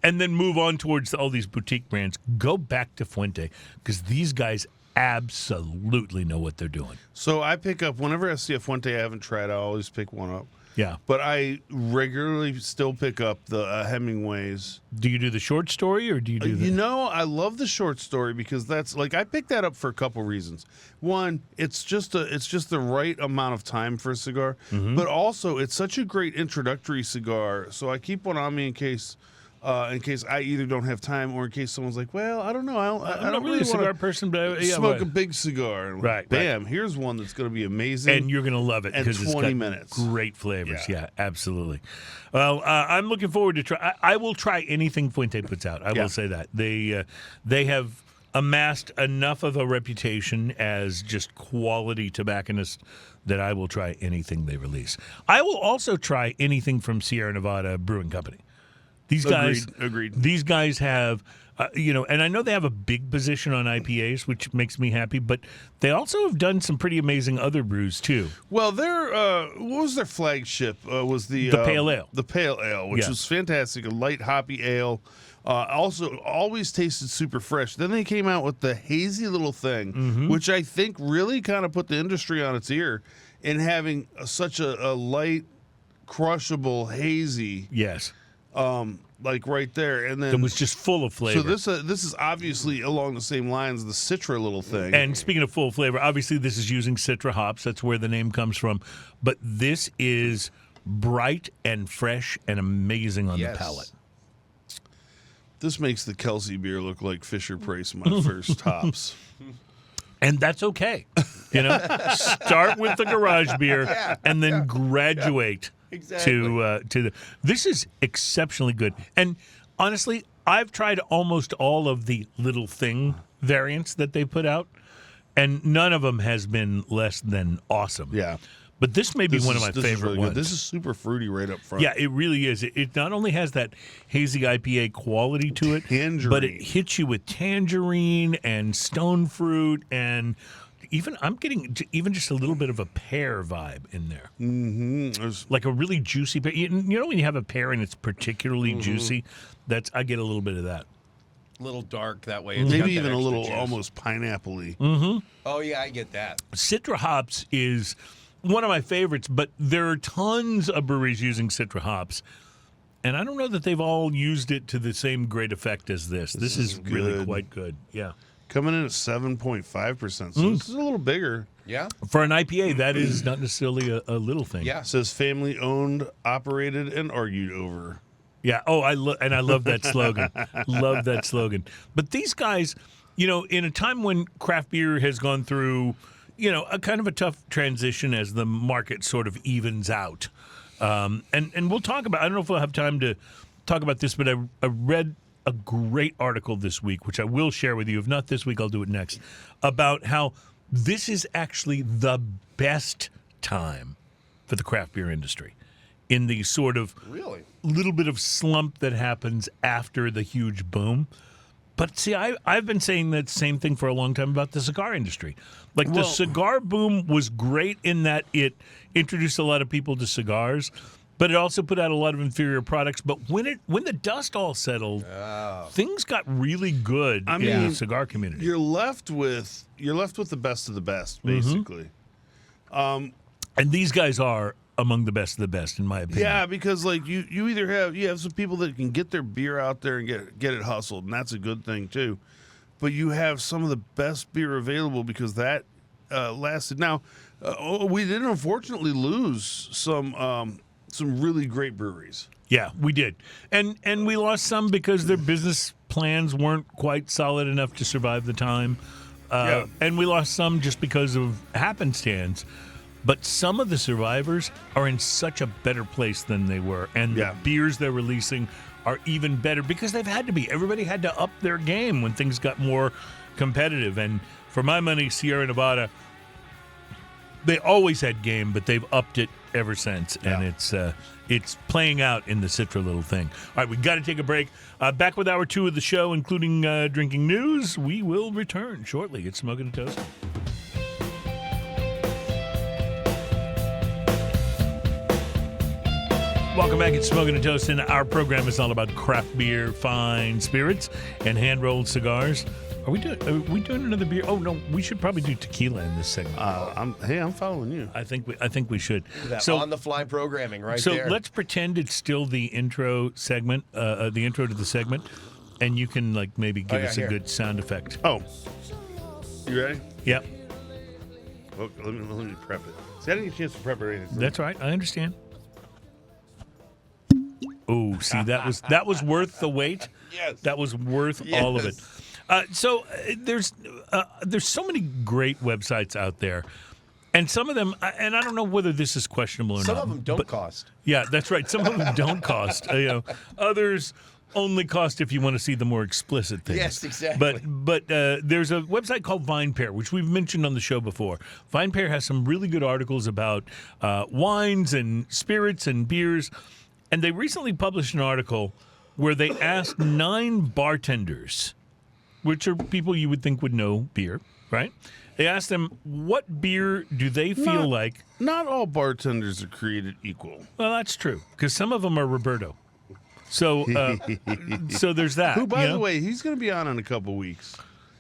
and then move on towards all these boutique brands. Go back to Fuente because these guys absolutely know what they're doing. So I pick up, whenever I see a Fuente I haven't tried, I always pick one up. Yeah. But I regularly still pick up the Hemingways. Do you do the short story or do you do the... I love the short story because that's like, I picked that up for a couple reasons. One, it's just the right amount of time for a cigar, but also it's such a great introductory cigar. So I keep one on me in case I either don't have time or in case someone's like, well, I don't know. I'm not really a cigar person, but smoke a big cigar. And right. Bam, here's one that's going to be amazing. And you're going to love it because it's got minutes. Great flavors. Yeah, absolutely. Well, I'm looking forward to try. I will try anything Fuente puts out. I will say that. They have amassed enough of a reputation as just quality tobacconists that I will try anything they release. I will also try anything from Sierra Nevada Brewing Company. These guys, Agreed. These guys have, and I know they have a big position on IPAs, which makes me happy. But they also have done some pretty amazing other brews too. Well, what was their flagship? Was the Pale Ale? The Pale Ale, which was fantastic, a light hoppy ale. Also, always tasted super fresh. Then they came out with the hazy little thing, which I think really kind of put the industry on its ear in having such a light, crushable hazy. Yes. Like right there, and then it was just full of flavor. So this is obviously along the same lines, the Citra little thing. And speaking of full flavor, obviously this is using Citra hops. That's where the name comes from. But this is bright and fresh and amazing on the palate. This makes the Kelce beer look like Fisher Price my first hops. And that's okay. Start with the garage beer and then graduate to the. This is exceptionally good. And honestly, I've tried almost all of the little thing variants that they put out, and none of them has been less than awesome. Yeah. But this may be one of my favorite really ones. Good. This is super fruity right up front. Yeah, it really is. It not only has that hazy IPA quality to it, but it hits you with tangerine and stone fruit, and I'm getting even just a little bit of a pear vibe in there. Mm-hmm. Like a really juicy pear. You know when you have a pear and it's particularly juicy? I get a little bit of that. A little dark that way. It's Maybe even a little almost pineapple-y. Mm-hmm. Oh, yeah, I get that. Citra hops is one of my favorites, but there are tons of breweries using Citra hops, and I don't know that they've all used it to the same great effect as this. This is really quite good. Yeah. Coming in at 7.5%, so this is a little bigger. Yeah. For an IPA, that is not necessarily a little thing. Yeah. It says family-owned, operated, and argued over. Yeah. Oh, I love that slogan. Love that slogan. But these guys, in a time when craft beer has gone through, a kind of a tough transition as the market sort of evens out. And we'll talk about, I don't know if we'll have time to talk about this, but I read a great article this week, which I will share with you. If not this week, I'll do it next, about how this is actually the best time for the craft beer industry in the sort of little bit of slump that happens after the huge boom. But see, I've been saying that same thing for a long time about the cigar industry. Like the cigar boom was great in that it introduced a lot of people to cigars, but it also put out a lot of inferior products. But when the dust all settled, things got really good in the cigar community. You're left with the best of the best, basically. And these guys are among the best of the best, in my opinion. Yeah, because like you either have some people that can get their beer out there and get it hustled, and that's a good thing too. But you have some of the best beer available because that lasted. Now, we did unfortunately lose some really great breweries. Yeah, we did, and we lost some because their business plans weren't quite solid enough to survive the time. And we lost some just because of happenstance. But some of the survivors are in such a better place than they were. And the beers they're releasing are even better because they've had to be. Everybody had to up their game when things got more competitive. And for my money, Sierra Nevada, they always had game, but they've upped it ever since. Yeah. And it's playing out in the Citra little thing. All right, we've got to take a break. Back with hour 2 of the show, including drinking news. We will return shortly. It's Smoking and Toasting. Welcome back. It's Smoking and Toasting. Our program is all about craft beer, fine spirits, and hand-rolled cigars. Are we doing another beer? Oh no, we should probably do tequila in this segment. I'm following you. I think we should. That on-the-fly programming there. So let's pretend it's still the intro segment, the intro to the segment, and you can maybe give us a good sound effect. Oh, you ready? Yep. Well, let me prep it. See, I didn't get a chance to prep it or anything. That's right. I understand. Oh, see, that was worth the wait. Yes. That was worth all of it. So there's so many great websites out there, and some of them, and I don't know whether this is questionable or not. Some of them don't cost. Yeah, that's right. Some of them don't cost. Others only cost if you want to see the more explicit things. Yes, exactly. But there's a website called VinePair, which we've mentioned on the show before. VinePair has some really good articles about wines and spirits and beers. And they recently published an article where they asked 9 bartenders, which are people you would think would know beer, right? They asked them, what beer do they feel like... Not all bartenders are created equal. Well, that's true, because some of them are Roberto. So so there's that. Who, by the way, he's going to be on in a couple weeks.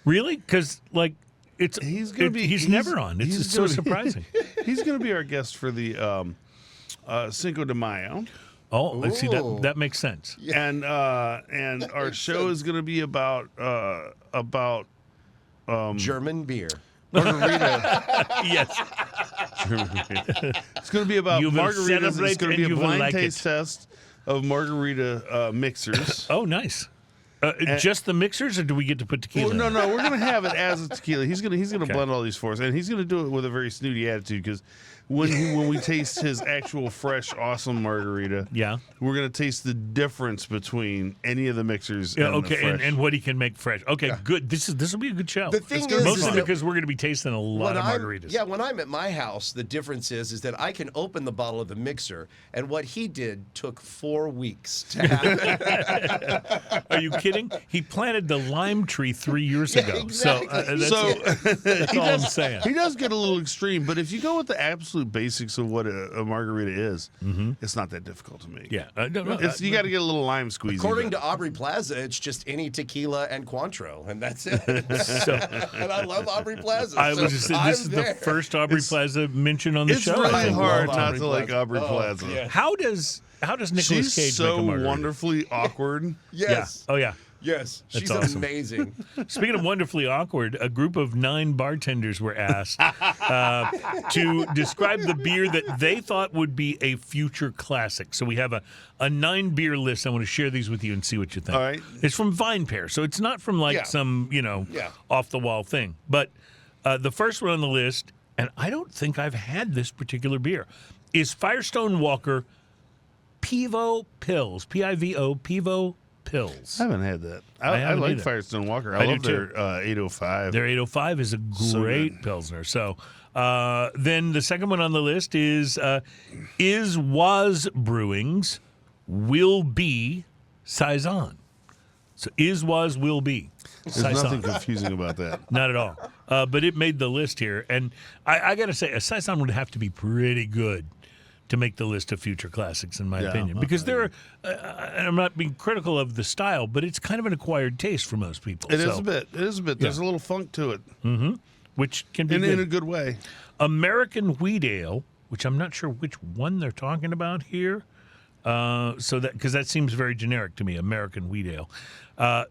Really? Because, he's never on. It's so surprising. He's going to be our guest for the Cinco de Mayo. Oh, I see, that makes sense. And our show is going to be about German beer. Margarita. Yes. It's going to be about You will margaritas. It's celebrate going to and be you a will blind like taste it. test of margarita mixers. Oh, nice. Just the mixers, or do we get to put tequila? Well, in no, it? we're gonna have it as a tequila. He's gonna Okay. blend all these for us, and he's gonna do it with a very snooty attitude because when we taste his actual fresh, awesome margarita, Yeah. we're gonna taste the difference between any of the mixers. Yeah, and okay, the fresh. and what he can make fresh. Okay, good. This will be a good show. The thing is mostly that because we're going to be tasting a lot of margaritas. when I'm at my house, the difference is that I can open the bottle of the mixer, and what he did took 4 weeks to happen. Are you kidding? He planted the lime tree 3 years ago. exactly. So that's all I'm saying. He does get a little extreme, but if you go with the absolute basics of what a margarita is, it's not that difficult to make. Yeah, You got to get a little lime squeeze. According to Aubrey Plaza, it's just any tequila and Cointreau, and that's it. And I love Aubrey Plaza. I was just saying, this is the there. first Aubrey Plaza mention on the It's show. I really think. hard love not Aubrey to like Plaza. Aubrey Plaza. yeah. How does Nicolas She's Cage so make a margarita? wonderfully awkward. Yes. Yeah. Oh yeah. Yes. That's She's awesome. amazing. Speaking of wonderfully awkward, a group of 9 bartenders were asked to describe the beer that they thought would be a future classic. So we have a 9 beer list. I want to share these with you and see what you think. All right. It's from Vine Pair, so it's not from Yeah. some Yeah. off the wall thing. But the first one on the list, and I don't think I've had this particular beer, is Firestone Walker Pivo Pills. P-I-V-O Pivo Pills. I haven't had that. I I haven't like either. Firestone Walker. I I do love too. their 805. Their 805 is a great good. Pilsner. So then the second one on the list is Was Brewing's Will Be Saison. So Was Will Be There's Saison. nothing confusing about that. Not at all. But it made the list here. And I got to say, a Saison would have to be pretty good to make the list of future classics, in my Yeah, opinion. Because and I'm not being critical of the style, but it's kind of an acquired taste for most people. It is a bit. It is a bit. There's a little funk to it, Which can be in good. a good way. American Wheat Ale, which I'm not sure which one they're talking about here. Because that seems very generic to me, American Wheat Ale.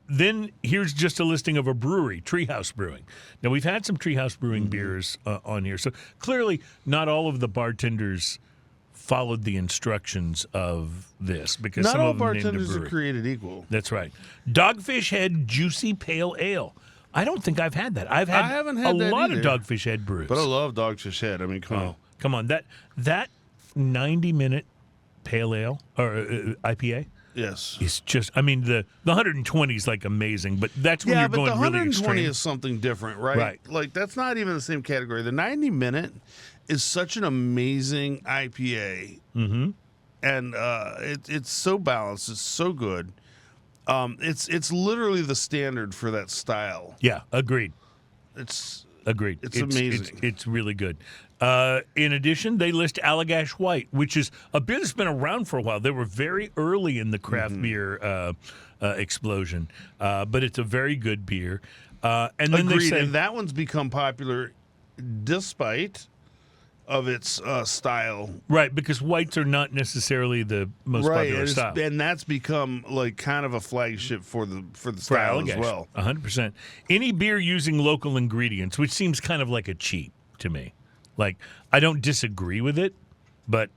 Then here's just a listing of a brewery, Treehouse Brewing. Now, we've had some Treehouse Brewing beers on here. So clearly, not all of the bartenders followed the instructions of this because Not some all of them named a bartenders are brewery. created equal. That's right. Dogfish Head Juicy Pale Ale. I don't think I've had that. I haven't had a that lot either. of Dogfish Head brews. But I love Dogfish Head. I mean, come on. Come on, that 90-minute pale ale or IPA Yes. is just. I mean, the 120 is like amazing, but that's when you're but going the really 120 extreme. is something different, right? Right. Like, that's not even the same category. The 90-minute is such an amazing IPA. Mm-hmm. And it's so balanced. It's so good. It's literally the standard for that style. Yeah, agreed. It's Agreed. It's amazing. It's really good. In addition, they list Allagash White, which is a beer that's been around for a while. They were very early in the craft beer explosion, but it's a very good beer. And then agreed. they say And that one's become popular despite of its style. right because whites are not necessarily the most popular style. And that's become like kind of a flagship for the style as well. 100%. Any beer using local ingredients, which seems kind of like a cheat to me. Like, I don't disagree with it, but,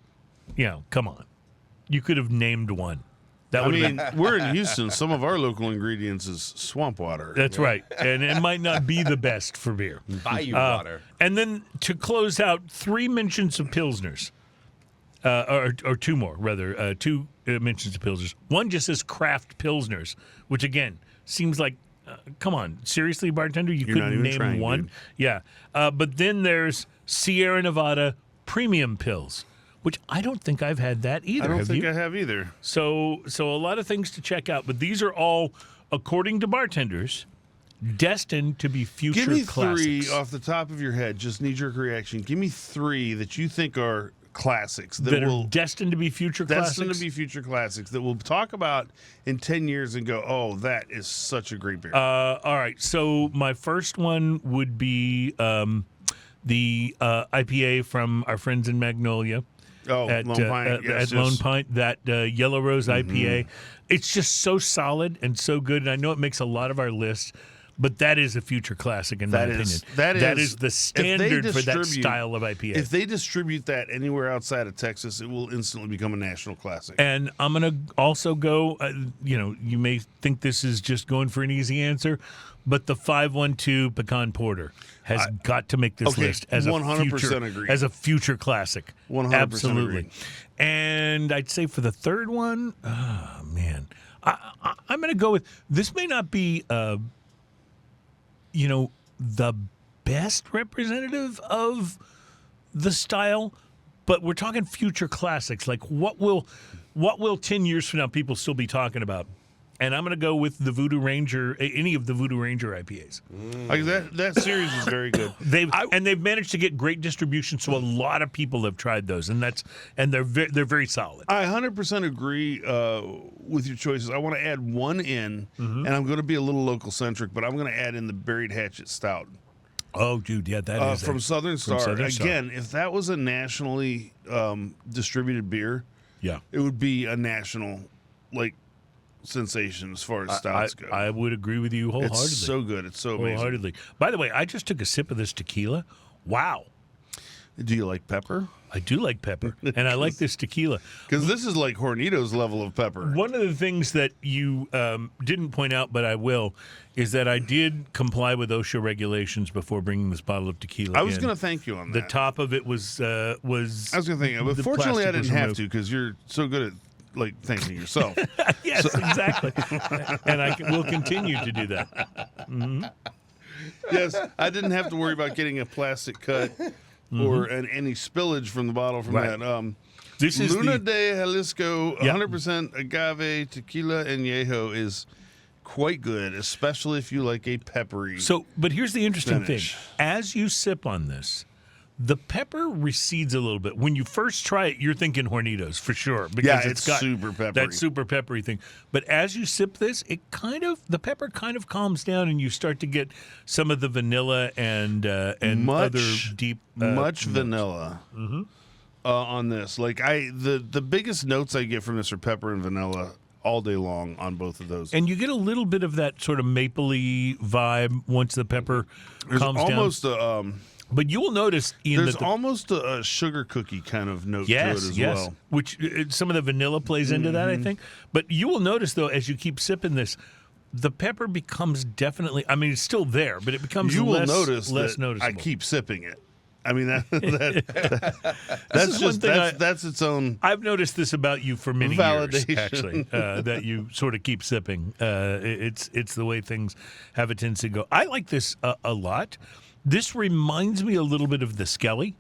come on. You could have named one. That I would have mean, we're in Houston. Some of our local ingredients is swamp water. That's right. And it might not be the best for beer. Bayou water. And then to close out, 3 mentions of Pilsners. Or 2 more, rather. 2 mentions of Pilsners. One just says craft Pilsners, which, again, seems like, come on, seriously, bartender? You You're not couldn't even name trying, one? dude. Yeah. But then there's Sierra Nevada Premium Pills, which I don't think I've had that either. I don't Have think you? I have either. So a lot of things to check out, but these are all, according to bartenders, destined to be future Give me classics. 3 off the top of your head, just knee-jerk reaction. Give me 3 that you think are classics that will are destined to be future classics. destined to be future classics that we'll talk about in 10 years and go, oh, that is such a great beer. All right, so my first one would be the IPA from our friends in Magnolia. At Lone Pint. at Lone Pint, that Yellow Rose IPA. It's just so solid and so good, and I know it makes a lot of our lists. But that is a future classic, in my opinion. That is the standard for that style of IPA. If they distribute that anywhere outside of Texas, it will instantly become a national classic. And I'm going to also go, you may think this is just going for an easy answer, but the 512 Pecan Porter has got to make this list as 100% agree. As a future classic. 100% Absolutely. agree. And I'd say for the third one, oh, man, I'm going to go with, this may not be, the best representative of the style, but we're talking future classics. Like what will 10 years from now people still be talking about? And I'm going to go with the Voodoo Ranger, any of the Voodoo Ranger IPAs. Like that series is very good. They've managed to get great distribution, so a lot of people have tried those, and they're very solid. I 100% agree with your choices. I want to add one in, and I'm going to be a little local centric, but I'm going to add in the Buried Hatchet Stout. Oh, dude, yeah, that is from Southern Star. Southern Star. Again, if that was a nationally distributed beer, yeah, it would be a national sensation as far as stouts go. I would agree with you wholeheartedly. It's so good. It's so amazing. Wholeheartedly. By the way, I just took a sip of this tequila. Wow. Do you like pepper? I do like pepper, and I like this tequila. Because this is like Hornito's level of pepper. One of the things that you didn't point out, but I will, is that I did comply with OSHA regulations before bringing this bottle of tequila I was in. going to thank you on that. The top of it was I was going to thank you, but fortunately I didn't have to because you're so good at thanking yourself. Yes, exactly. And I will continue to do that. Mm-hmm. Yes, I didn't have to worry about getting a plastic cut or any spillage from the bottle from that. This is Luna de Jalisco, 100% agave, tequila, and añejo is quite good, especially if you like a peppery but here's the interesting finish. thing. As you sip on this, the pepper recedes a little bit. When you first try it, you're thinking Hornitos for sure because it's got super peppery. that super peppery thing. But as you sip this, the pepper kind of calms down, and you start to get some of the vanilla and other deep much vanilla on this. The biggest notes I get from this are pepper and vanilla all day long on both of those. And you get a little bit of that sort of mapley vibe once the pepper calms almost down. But you will notice, Ian, there's almost a sugar cookie kind of note to it as well. Which some of the vanilla plays into that, I think. But you will notice, though, as you keep sipping this, the pepper becomes definitely, I mean, it's still there, but it becomes less noticeable. I keep sipping it. I mean, that's its own. I've noticed this about you for many validation. years, actually, that you sort of keep sipping. It's the way things have a tendency to go. I like this a lot. This reminds me a little bit of the Skelly,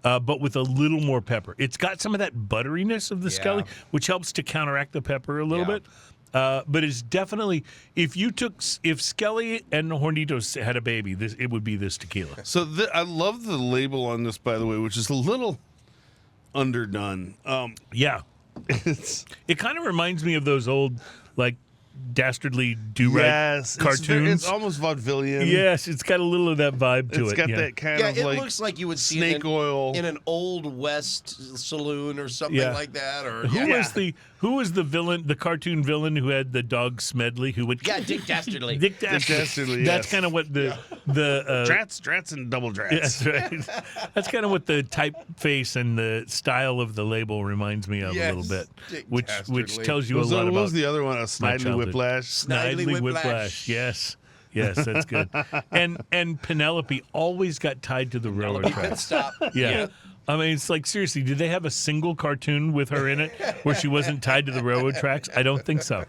but with a little more pepper. It's got some of that butteriness of the Skelly, which helps to counteract the pepper a little bit. But it's definitely, if Skelly and Hornitos had a baby, it would be this tequila. So I love the label on this, by the way, which is a little underdone. It kind of reminds me of those old, dastardly do-right cartoons. It's almost vaudevillian. Yes, it's got a little of that vibe to it. It's got that kind of it looks like you would see snake oil in an old West saloon or something like that. Or who was the villain, the cartoon villain who had the dog Smedley? Who would Dick Dastardly. Dick Dastardly. That's kind of what the Drats and double drats. Yes, right. That's kind of what the typeface and the style of the label reminds me of a little bit, which tells you a lot about. What was the other one? A Snidely Whiplash. Snidely Whiplash. Yes, that's good. And Penelope always got tied to the railroad tracks. Yeah. I mean, it's like, seriously, did they have a single cartoon with her in it where she wasn't tied to the railroad tracks? I don't think so.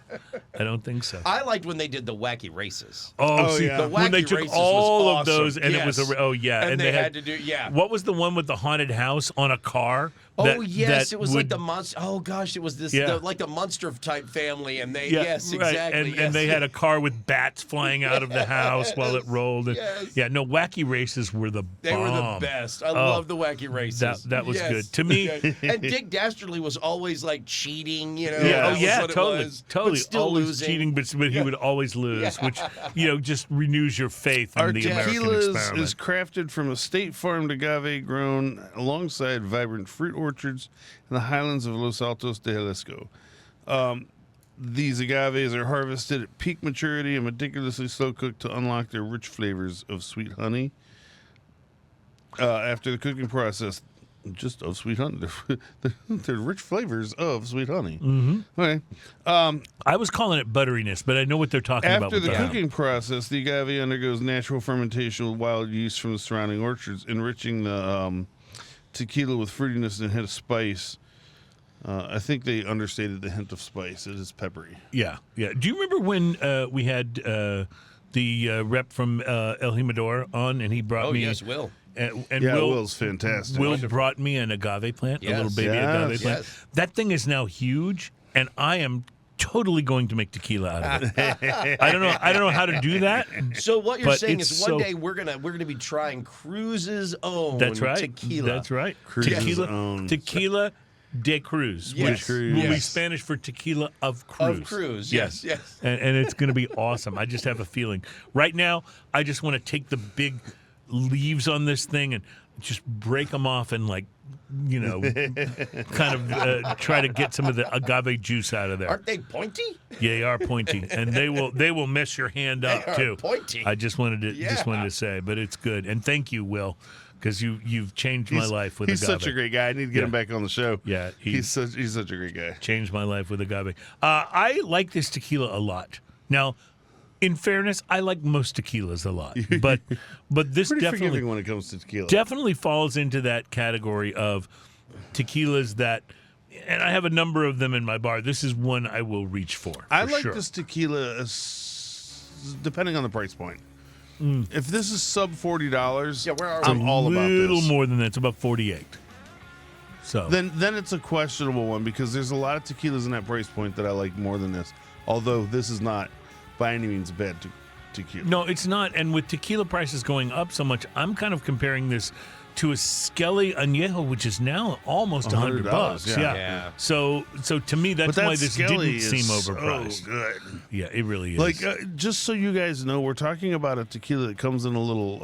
I liked when they did the wacky races. The when they took all of those and it was and they had to do What was the one with the haunted house on a car? It was like the monster. Oh gosh, it was this like the Munster type family, and they exactly. And they had a car with bats flying out of the house while it rolled. And, wacky races were the bomb. They were the best. I love the wacky races. That was good to me. And Dick Dastardly was always cheating. Totally. But still always losing. cheating, but he would always lose, which just renews your faith in the American experiment. Our tequila is crafted from a state-farmed agave grown alongside vibrant fruit orchards in the highlands of Los Altos de Jalisco. These agaves are harvested at peak maturity and meticulously slow cooked to unlock their rich flavors of sweet honey. After the cooking process, just of sweet honey, they're rich flavors of sweet honey. Mm-hmm. Okay. I was calling it butteriness, but I know what they're talking about. After with the that. cooking process, the agave undergoes natural fermentation with wild yeast from the surrounding orchards, enriching the tequila with fruitiness and a hint of spice. I think they understated the hint of spice. It is peppery. Yeah, yeah. Do you remember when we had the rep from El Jimador on, and he brought me? Oh, yes, Will. And Will's fantastic. Will brought me an agave plant, a little baby agave plant. Yes. That thing is now huge, and I am totally going to make tequila out of it. I don't know how to do that. So what you're But saying it's is one so- day we're gonna be trying Cruz's own That's right. tequila. That's right. Cruz's Tequila, own. tequila de Cruz, Yes. which will be Yes. Spanish for tequila of Cruz. Of Cruz, yes. And it's going to be awesome. I just have a feeling. Right now, I just want to take the big leaves on this thing and just break them off and kind of try to get some of the agave juice out of there. Aren't they pointy? Yeah, they are pointy, and they will mess your hand up They are too. pointy. I just wanted to Yeah. say, but it's good, and thank you, Will, because you've changed my life with He's agave. such a great guy. I need to get him back on the show. Yeah, he's such a great guy. Changed my life with agave. I like this tequila a lot. Now, in fairness, I like most tequilas a lot, but this Pretty definitely forgiving when it comes to tequila. definitely falls into that category of tequilas that, and I have a number of them in my bar. This is one I will reach for I like sure. this tequila, depending on the price point. If this is sub $40, Yeah, where are I'm we? all about A little this. more than that. It's about 48. So Then it's a questionable one because there's a lot of tequilas in that price point that I like more than this. Although this is not by any means bad tequila. no, it's not. And with tequila prices going up so much, I'm kind of comparing this to a Skelly Anejo, which is now almost $100. $100, yeah. Yeah. So to me, that's But that why this Skelly didn't seem is overpriced. So good. Yeah, it really is. Like, just so you guys know, we're talking about a tequila that comes in a little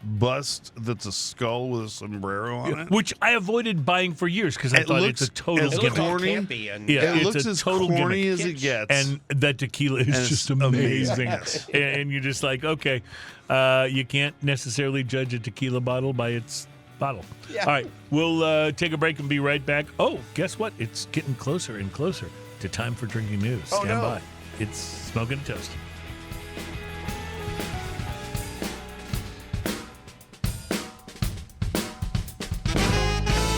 bust that's a skull with a sombrero on it. which I avoided buying for years because I It thought looks- it's a total it It looks looks all corny. campy and Yeah, It it's looks a as total corny gimmick. as it gets. And that tequila is it's just amazing. amazing. And you're just like, okay, you can't necessarily judge a tequila bottle by its bottle. Yeah. All right, we'll take a break and be right back. Oh, guess what? It's getting closer and closer to time for drinking news. Oh, Stand no. by. It's Smoking a Toast.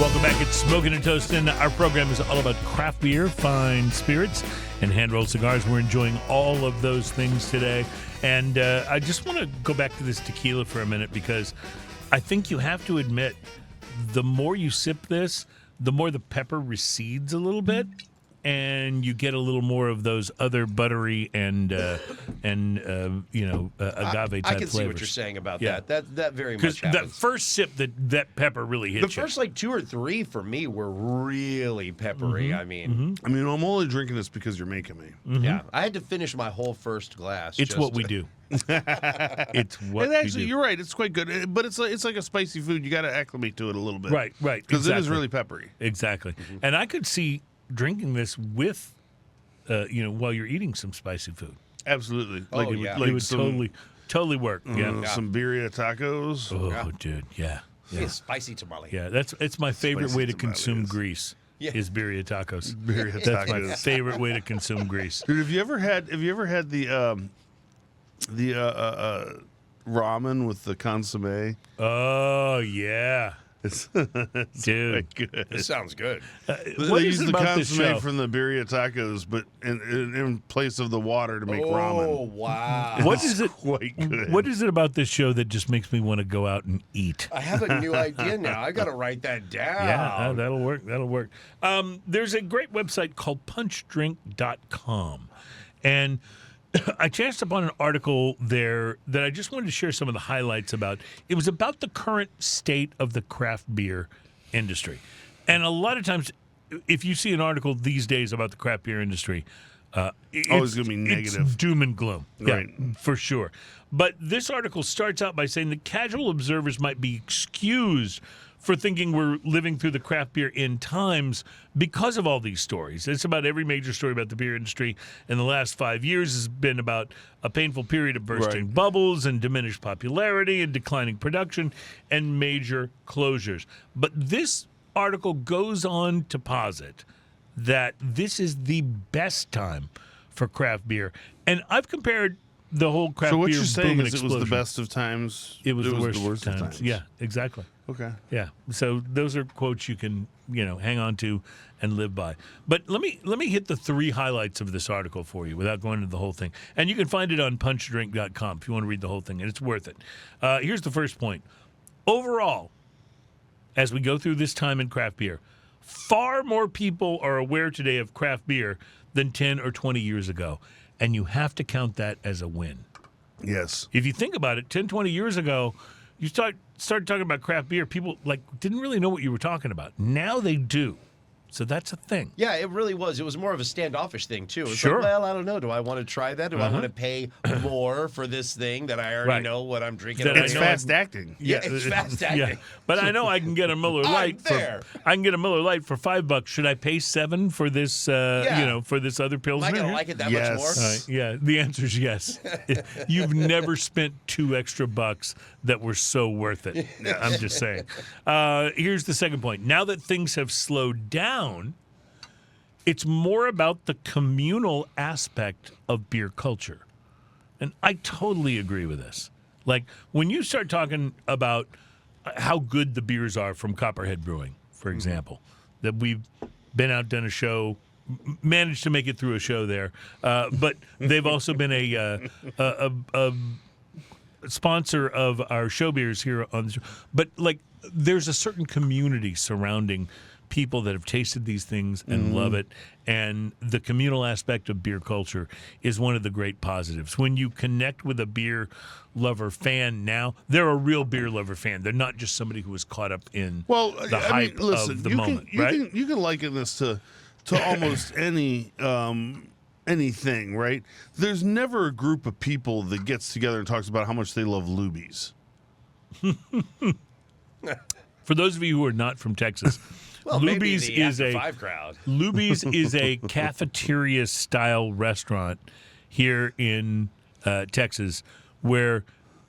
Welcome back. It's Smoking and Toasting. Our program is all about craft beer, fine spirits, and hand-rolled cigars. We're enjoying all of those things today. And I just want to go back to this tequila for a minute because I think you have to admit the more you sip this, the more the pepper recedes a little bit. And you get a little more of those other buttery and agave type I can flavors. see what you're saying about Yeah. that. That very Because much that happens. first sip, that pepper really hits The you. first like 2 or 3 for me were really peppery. Mm-hmm. I mean, I mean, I'm only drinking this because you're making me. yeah, I had to finish my whole first glass. It's just what we to- do. It's what And actually, we do. you're right. It's quite good, but it's like a spicy food. You got to acclimate to it a little bit, Right. Because it is exactly. really peppery. Exactly. And I could see drinking this with, while you're eating some spicy food. Absolutely. Oh, Like, yeah. It would totally work. Yeah. Some birria tacos. Oh, Yeah. dude. Yeah. Yeah, spicy tamale. Yeah. It's my favorite Spicy way to tamales. consume grease. Yeah. Is birria tacos. Birria That's my tacos. favorite way to consume grease. Dude, have you ever had the ramen with the consomme? Oh yeah, It's dude. quite good. This sounds good. What They is use it the about this consomme show? from the birria tacos, but in place of the water to make Oh ramen. wow! What is it? Quite good. What is it about this show that just makes me want to go out and eat? I have a new idea now. I got to write that down. Yeah, that'll work. That'll work. There's a great website called punchdrink.com. And I chanced upon an article there that I just wanted to share some of the highlights about. It was about the current state of the craft beer industry. And a lot of times, if you see an article these days about the craft beer industry, Always going to be negative. It's doom and gloom. Right. Yeah, for sure. But this article starts out by saying that casual observers might be excused for thinking we're living through the craft beer end times because of all these stories. It's about every major story about the beer industry in the last 5 years has been about a painful period of bursting bubbles and diminished popularity and declining production and major closures. But this article goes on to posit that this is the best time for craft beer. And I've compared the whole craft beer. So what beer you're saying boom is and it was the explosion. best of times? It was the worst of times. times. Yeah, exactly. Okay. Yeah. So those are quotes you can, hang on to and live by. But let me hit the 3 highlights of this article for you without going into the whole thing. And you can find it on punchdrink.com if you want to read the whole thing, and it's worth it. Here's the first point. Overall, as we go through this time in craft beer, far more people are aware today of craft beer than 10 or 20 years ago. And you have to count that as a win. Yes. If you think about it, 10, 20 years ago, you started talking about craft beer, people didn't really know what you were talking about. Now they do. So that's a thing. Yeah, it really was. It was more of a standoffish thing, too. It's Sure. like, well, I don't know. Do I want to try that? Do I want to pay more for this thing that I already know what I'm drinking? It's fast acting. Yeah, it's fast acting. Yeah. But I know I can get a Miller Lite. I can get a Miller Lite for $5. Should I pay $7 for this? For this other Pilsner? Am I gonna like it that much more? Yeah. The answer is yes. You've never spent $2 extra that were so worth it. I'm just saying. Here's the second point. Now that things have slowed down, it's more about the communal aspect of beer culture. And I totally agree with this. Like, when you start talking about how good the beers are from Copperhead Brewing, for example, that we've been out, done a show, managed to make it through a show there, but they've also been a sponsor of our show beers here on the show. But, there's a certain community surrounding people that have tasted these things and love it, and the communal aspect of beer culture is one of the great positives. When you connect with a beer lover fan now, they're a real beer lover fan. They're not just somebody who was caught up in the hype of the moment, right? You can liken this to almost anything, right? There's never a group of people that gets together and talks about how much they love Lubies. For those of you who are not from Texas, Lubies is a cafeteria style restaurant here in Texas, where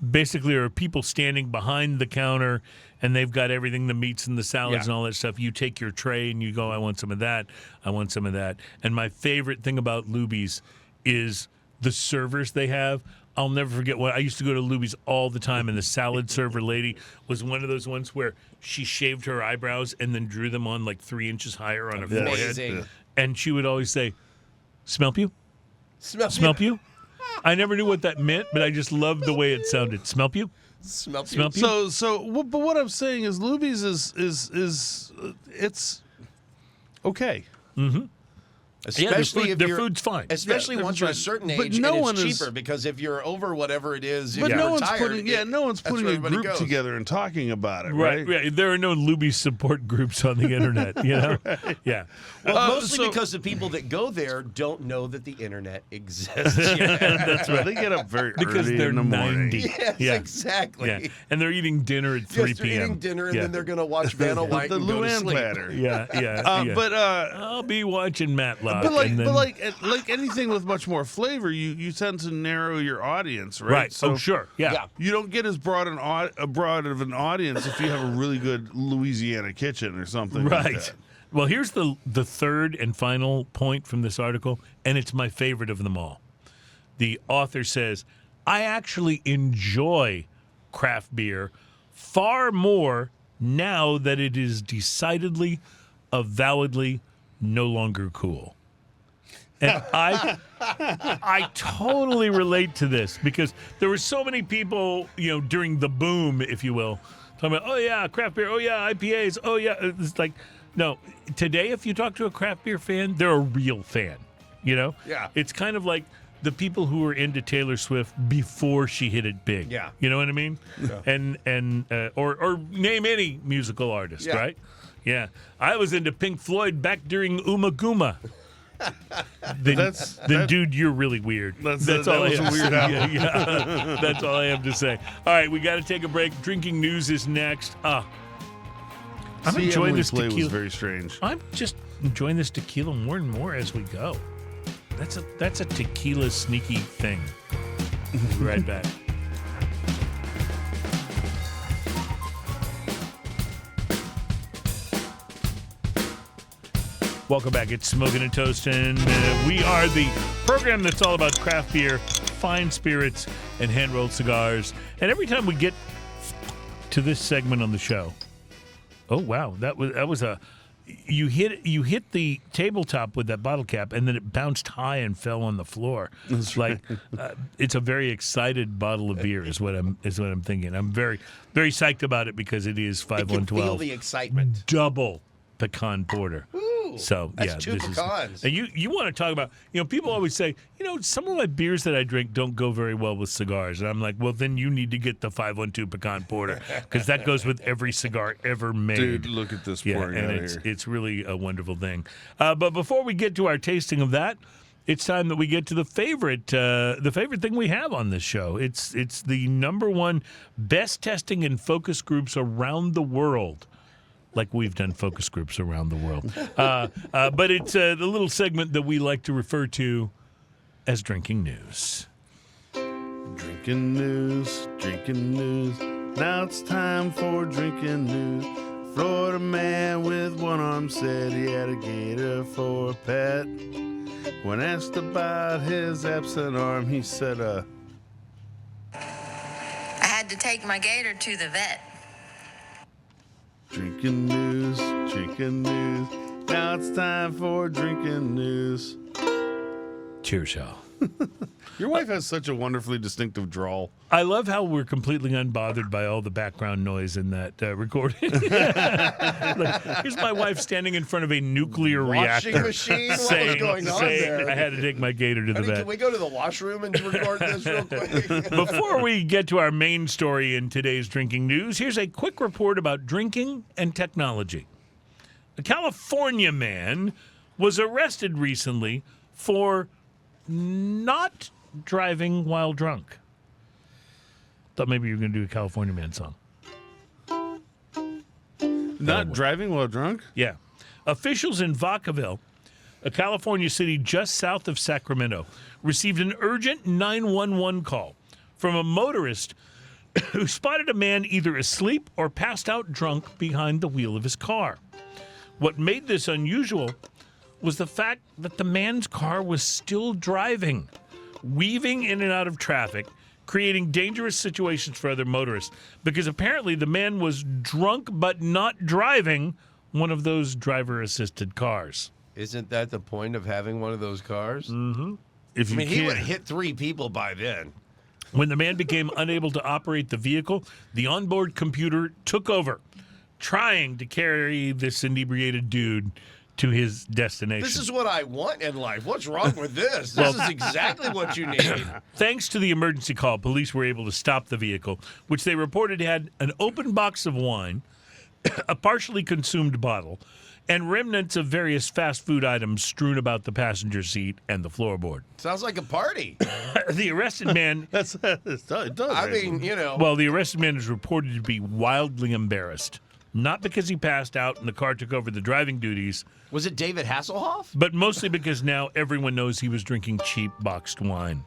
basically there are people standing behind the counter and they've got everything, the meats and the salads and all that stuff. You take your tray and you go, I want some of that, I want some of that. And my favorite thing about Lubies is the servers they have. I'll never forget I used to go to Luby's all the time, and the salad server lady was one of those ones where she shaved her eyebrows and then drew them on 3 inches higher on her forehead. Yeah. And she would always say, "Smell you? Smell you?" I never knew what that meant, but I just loved the way it sounded. Smell you? Smell you? But what I'm saying is Luby's is it's okay. Mm-hmm. Especially their food's fine. Especially once you're a certain age, but it's cheaper because if you're over whatever it is, but no one's putting a group goes together and talking about it, right? Right. There are no Luby support groups on the internet, Right. Yeah. Well, mostly because the people that go there don't know that the internet exists yet. That's right. They get up very because early they're in the morning. 90. Yes, exactly. Yeah. And they're eating dinner at 3 p.m. They're eating dinner, and then they're going to watch Vanna White the and go to Luann sleep. platter. Yeah. But I'll be watching Matlock. Like anything with much more flavor, you tend to narrow your audience, right? Right. So sure. Yeah. You don't get as broad of an audience if you have a really good Louisiana kitchen or something. Right. Like that. Well, here's the third and final point from this article, and it's my favorite of them all. The author says, I actually enjoy craft beer far more now that it is decidedly, avowedly no longer cool. And I totally relate to this because there were so many people, during the boom, if you will, talking about, oh, yeah, craft beer, oh, yeah, IPAs, oh, yeah. It's like, no, today if you talk to a craft beer fan, they're a real fan, Yeah. It's kind of like the people who were into Taylor Swift before she hit it big. Yeah. You know what I mean? Yeah. Or name any musical artist, right? Yeah. I was into Pink Floyd back during Uma Guma. then dude, you're really weird. That's all I have to say. Yeah. That's all I have to say. All right, we got to take a break. Drinking news is next. I'm enjoying this tequila. Was very strange. I'm just enjoying this tequila more and more as we go. That's a tequila sneaky thing. We'll be right back. Welcome back. It's Smoking and Toasting. We are the program that's all about craft beer, fine spirits, and hand-rolled cigars. And every time we get to this segment on the show, oh wow, that was a you hit the tabletop with that bottle cap, and then it bounced high and fell on the floor. It's like it's a very excited bottle of beer, is what I'm thinking. I'm very very psyched about it because it is 5112. Feel the excitement. Double pecan porter. Ooh, so that's yeah, two pecans. And you want to talk about, people always say, some of my beers that I drink don't go very well with cigars, and I'm like, well, then you need to get the 512 pecan porter because that goes with every cigar ever made. Dude, look at this pouring out and here. it's really a wonderful thing. But before we get to our tasting of that, it's time that we get to the favorite thing we have on this show. It's the number one best testing and focus groups around the world. Like we've done focus groups around the world. But it's the little segment that we like to refer to as Drinking News. Drinking news, drinking news. Now it's time for drinking news. Florida man with one arm said he had a gator for a pet. When asked about his absent arm, he said, I had to take my gator to the vet. Drinking news, drinking news. Now it's time for drinking news. Cheers, y'all. Your wife has such a wonderfully distinctive drawl. I love how we're completely unbothered by all the background noise in that recording. Like, here's my wife standing in front of a nuclear Washing reactor. machine? What was saying, going on saying, there? I had to take my gator to the vet. Can we go to the washroom and record this real quick? Before we get to our main story in today's drinking news, here's a quick report about drinking and technology. A California man was arrested recently for not driving while drunk. Thought maybe you were going to do a California man song. Not driving while drunk? Yeah. Officials in Vacaville, a California city just south of Sacramento, received an urgent 911 call from a motorist who spotted a man either asleep or passed out drunk behind the wheel of his car. What made this unusual was the fact that the man's car was still driving, weaving in and out of traffic, creating dangerous situations for other motorists, because apparently the man was drunk but not driving one of those driver-assisted cars. Isn't that the point of having one of those cars? Mm-hmm. He would have hit 3 people by then. When the man became unable to operate the vehicle, the onboard computer took over, trying to carry this inebriated dude to his destination. This is what I want in life. What's wrong with this? This is exactly what you need. Thanks to the emergency call, police were able to stop the vehicle, which they reported had an open box of wine, a partially consumed bottle, and remnants of various fast food items strewn about the passenger seat and the floorboard. Sounds like a party. The arrested man... it does. I mean, Well, the arrested man is reported to be wildly embarrassed. Not because he passed out and the car took over the driving duties. Was it David Hasselhoff? But mostly because now everyone knows he was drinking cheap boxed wine.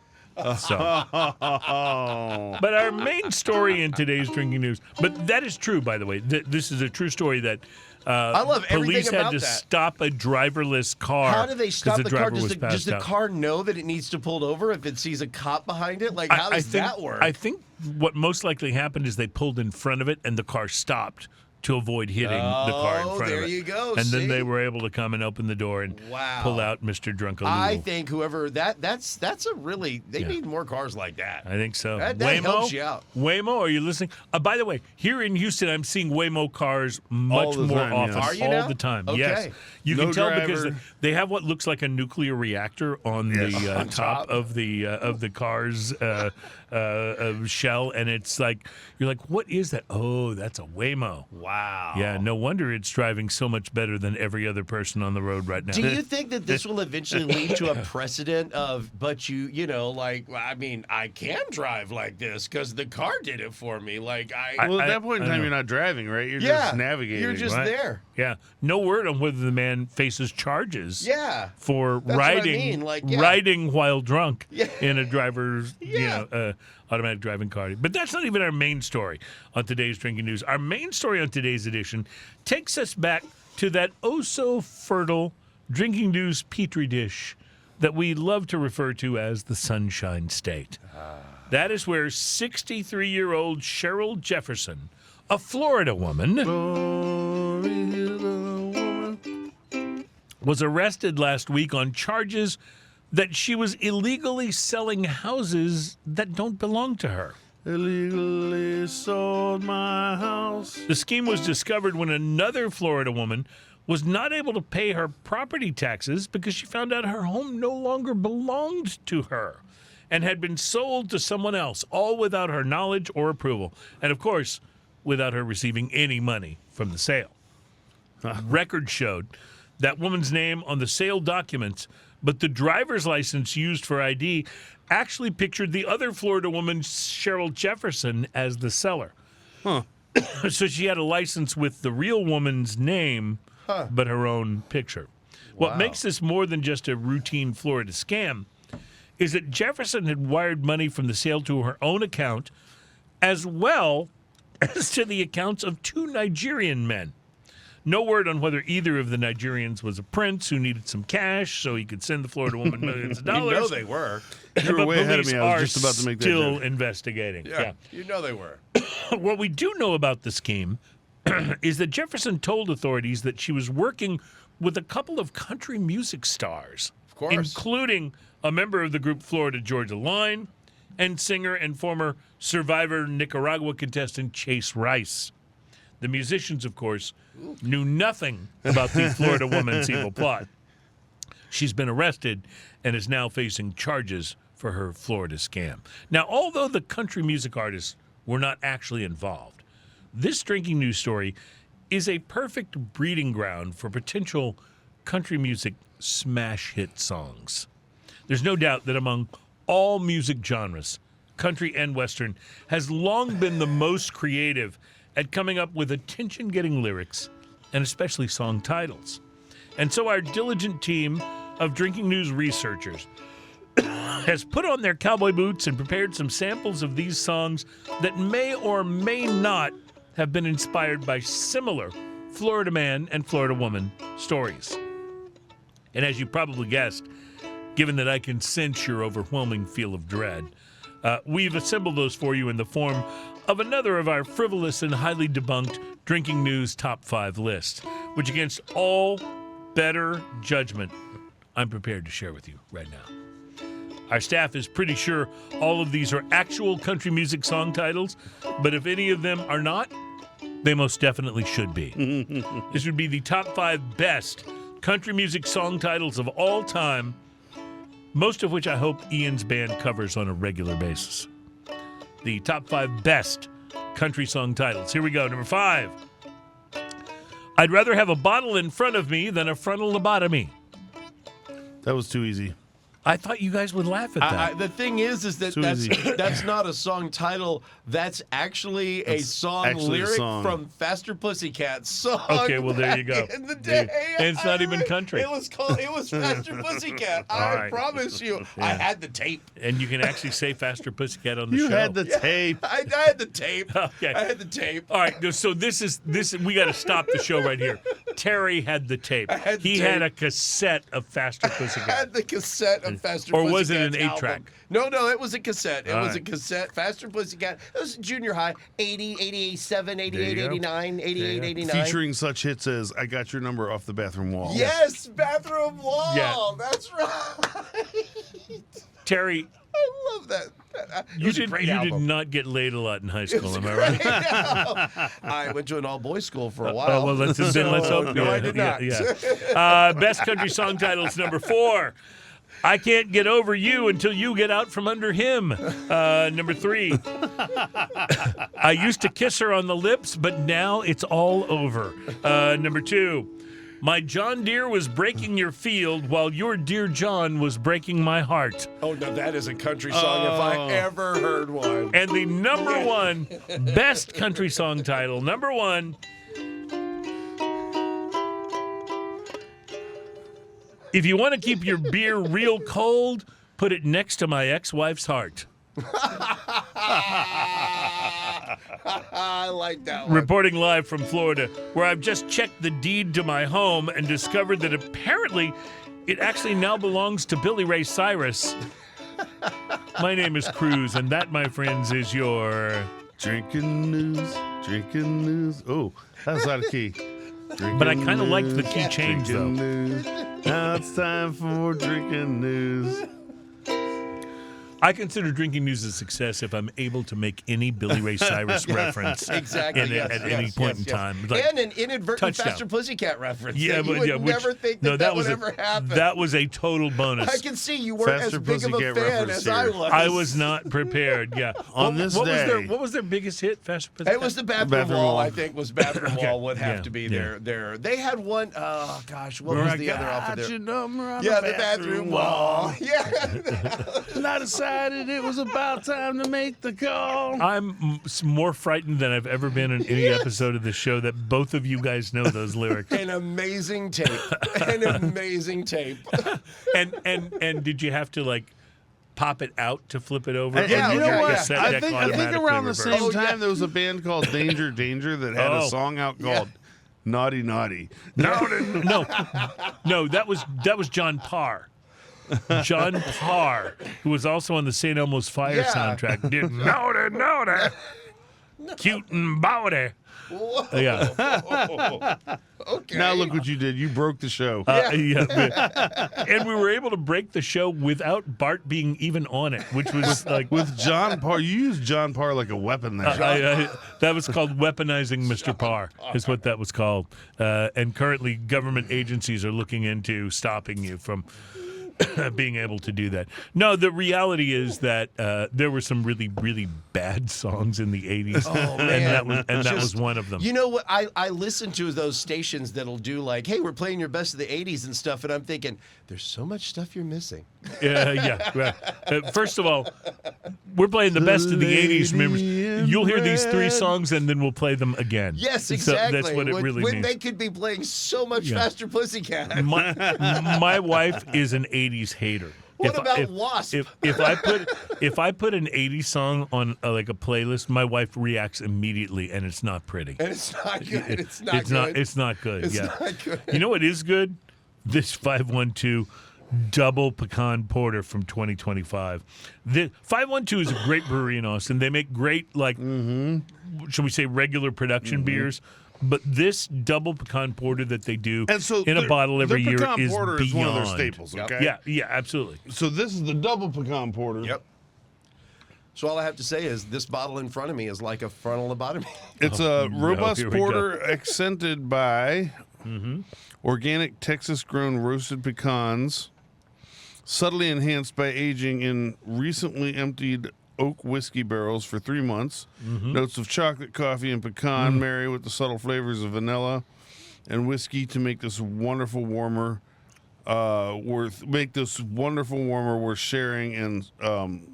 So. But our main story in today's drinking news, but that is true, by the way. This is a true story that I love police everything had about to that. stop a driverless car. How do they stop the car? Does the out. car know that it needs to pull over if it sees a cop behind it? Like, how does that work? I think what most likely happened is they pulled in front of it and the car stopped to avoid hitting the car in front of it. There you go. And then they were able to come and open the door and pull out Mr. Drunkaloo. I think whoever that's a really need more cars like that. I think so. That Waymo helps you out. Waymo, are you listening? By the way, here in Houston, I'm seeing Waymo cars much more often. Are you all now? the time. Okay. Yes. You No can tell driver. because they have what looks like a nuclear reactor on the On top top. of the car's shell, and it's like you're like, what is that? Oh, that's a Waymo. Wow. Wow. Yeah, no wonder it's driving so much better than every other person on the road right now. Do you think that this will eventually lead to a precedent of, but I can drive like this because the car did it for me. Well, at that point in time, you're not driving, right? You're just navigating. You're just right? there. Yeah. No word on whether the man faces charges. Yeah. For That's riding, what I mean. riding while drunk Yeah. in a driver's, Yeah. automatic driving car. But that's not even our main story on today's Drinking News. Our main story on today's edition takes us back to that oh-so-fertile Drinking News petri dish that we love to refer to as the Sunshine State. That is where 63-year-old Cheryl Jefferson, a Florida woman, was arrested last week on charges that she was illegally selling houses that don't belong to her. Illegally sold my house. The scheme was discovered when another Florida woman was not able to pay her property taxes because she found out her home no longer belonged to her and had been sold to someone else, all without her knowledge or approval. And, of course, without her receiving any money from the sale. Records showed that woman's name on the sale documents, but the driver's license used for ID actually pictured the other Florida woman, Cheryl Jefferson, as the seller. So she had a license with the real woman's name, but her own picture. Wow. What makes this more than just a routine Florida scam is that Jefferson had wired money from the sale to her own account, as well as to the accounts of two Nigerian men. No word on whether either of the Nigerians was a prince who needed some cash so he could send the Florida woman millions of dollars. You know they were. You were way ahead of me. I was just about to make that still joke. investigating. Yeah. You know they were. What we do know about the scheme is that Jefferson told authorities that she was working with a couple of country music stars. Of course. Including a member of the group Florida Georgia Line and singer and former Survivor Nicaragua contestant Chase Rice. The musicians, of course, knew nothing about the Florida woman's evil plot. She's been arrested and is now facing charges for her Florida scam. Now, although the country music artists were not actually involved, this Drinking News story is a perfect breeding ground for potential country music smash hit songs. There's no doubt that among all music genres, country and Western has long been the most creative at coming up with attention-getting lyrics and especially song titles. And so our diligent team of Drinking News researchers has put on their cowboy boots and prepared some samples of these songs that may or may not have been inspired by similar Florida man and Florida woman stories. And as you probably guessed, given that I can sense your overwhelming feel of dread, we've assembled those for you in the form of another of our frivolous and highly debunked Drinking News Top 5 lists, which against all better judgment, I'm prepared to share with you right now. Our staff is pretty sure all of these are actual country music song titles, but if any of them are not, they most definitely should be. This would be the top 5 best country music song titles of all time, most of which I hope Ian's band covers on a regular basis. The top 5 best country song titles. Here we go. Number 5. I'd rather have a bottle in front of me than a frontal lobotomy. That was too easy. I thought you guys would laugh at that. The thing is that that's not a song title. That's actually a song lyric from Faster Pussycat's song. Okay, well, there you go. In the day, and it's not even country. It was Faster Pussycat. I promise you. Yeah. I had the tape. And you can actually say Faster Pussycat on the show. You had the tape. I had the tape. Okay. I had the tape. All right, so this is we got to stop the show right here. Terry had the tape. He had a cassette of Faster Pussycat. I had the cassette of Faster or Pussycat. Or was it an 8-track? No, it was a cassette. It was a cassette. Faster Pussycat. It was junior high. 80, 87, 88, 89, 88, 89. Featuring such hits as I Got Your Number Off the Bathroom Wall. Yes, Bathroom Wall. Yeah. That's right. Terry. I love that. You did not get laid a lot in high school, am I right? I went to an all-boys school for a while. Well, let's hope. No, I did not. Yeah. Best country song titles, number 4. I can't get over you until you get out from under him. Number 3. I used to kiss her on the lips, but now it's all over. Number 2. My John Deere was breaking your field while your dear John was breaking my heart. Oh, no, that is a country song if I ever heard one. And the number 1 best country song title, number 1. If you want to keep your beer real cold, put it next to my ex-wife's heart. I like that one. Reporting live from Florida, where I've just checked the deed to my home and discovered that apparently it actually now belongs to Billy Ray Cyrus. My name is Cruz, and that, my friends, is your... Drinking news. Oh, that's out of key. But I kind of liked the key change, though. News. Now it's time for drinking news. I consider drinking news a success if I'm able to make any Billy Ray Cyrus reference at any point in time. Like, and an inadvertent touchdown. Faster Pussycat reference. Yeah, but you would never think that would ever happen. That was a total bonus. I can see you weren't Faster as big of a Pussycat fan as I was. I was not prepared, yeah. On this day. What was their biggest hit, Faster Pussycat? It was the bathroom wall, I think, was bathroom wall would have to be there. They had one, oh gosh, what was the other off of there? The bathroom wall. Yeah. I decided it was about time to make the call. I'm more frightened than I've ever been in any episode of the show that both of you guys know those lyrics. An amazing tape. And did you have to like pop it out to flip it over? Yeah, you know what? I think automatically around the reverse? same time there was a band called Danger Danger that had a song out called Naughty Naughty. No, that was John Parr. John Parr, who was also on the St. Elmo's Fire soundtrack, did Naughty, cute and bowdy. Yeah. Okay. Now look what you did. You broke the show. And we were able to break the show without Bart being even on it, which was like... With John Parr. You used John Parr like a weapon there. That was called weaponizing Mr. Parr, is what that was called. And currently government agencies are looking into stopping you from... being able to do that. No, the reality is that there were some really, really bad songs in the 80s. Oh, man. And that was one of them. You know what? I listen to those stations that'll do like, hey, we're playing your best of the 80s and stuff, and I'm thinking, there's so much stuff you're missing. Yeah. Right. First of all, we're playing the best of the 80s. Remember, you'll hear these 3 songs, and then we'll play them again. Yes, exactly. So that's what it really means. When they could be playing so much Faster Pussycat. My wife is an 80s hater. What about Wasp? If I put an 80s song on like a playlist, my wife reacts immediately, and it's not pretty. And it's not good. It's not good. It's not good. You know what is good? This 512 double pecan porter from 2025. The 512 is a great brewery in Austin. They make great, like, shall we say, regular production beers. But this double pecan porter that they do in a bottle every year is porter beyond. Is one of their staples, okay? Yeah, absolutely. So this is the double pecan porter. Yep. So all I have to say is this bottle in front of me is like a frontal lobotomy. It's a robust porter accented by organic Texas-grown roasted pecans, subtly enhanced by aging in recently emptied oak whiskey barrels for 3 months. Notes of chocolate, coffee, and pecan marry with the subtle flavors of vanilla and whiskey to make this wonderful warmer worth sharing and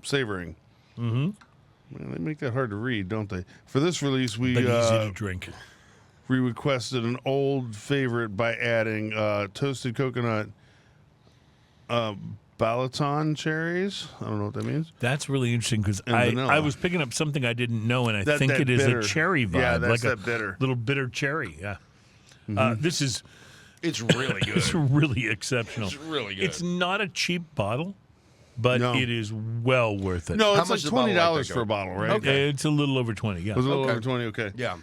savoring. Man, they make that hard to read, don't they? For this release, we easy to drink. We requested an old favorite by adding toasted coconut Balaton cherries. I don't know what that means. That's really interesting because I was picking up something I didn't know, and I think it is a cherry vibe. Yeah, that's like that bitter. Little bitter cherry, yeah. It's really good. It's really exceptional. It's really good. It's not a cheap bottle, but it is well worth it. No, How it's much like is a bottle like $20 that for a bottle, right? Okay. It's a little over 20, yeah. It was a little over 20, okay. Yeah.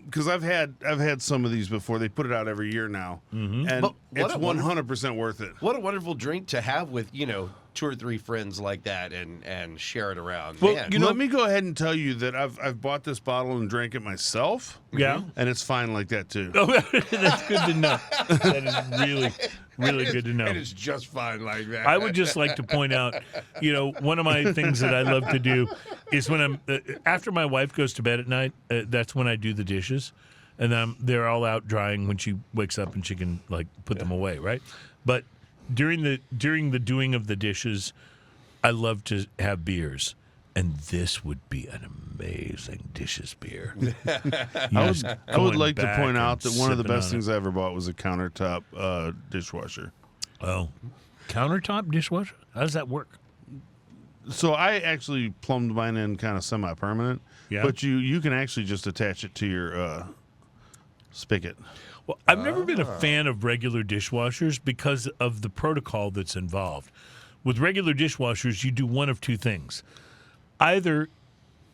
Because I've had some of these before. They put it out every year now, and it's 100% worth it. What a wonderful drink to have with 2 or 3 friends like that and share it around. Well, Man. let me go ahead and tell you that I've bought this bottle and drank it myself. Yeah. And it's fine like that too. Oh, that's good to know. That is really, Really good to know. And it's just fine like that. I would just like to point out, one of my things that I love to do is when I'm after my wife goes to bed at night. That's when I do the dishes, and they're all out drying when she wakes up and she can put them away, right? But during the doing of the dishes, I love to have beers. And this would be an amazing dishes beer. I would like to point out that one of the best things I ever bought was a countertop dishwasher. Oh, countertop dishwasher? How does that work? So I actually plumbed mine in kind of semi-permanent. Yeah. But you can actually just attach it to your spigot. Well, I've never been a fan of regular dishwashers because of the protocol that's involved. With regular dishwashers, you do one of two things. Either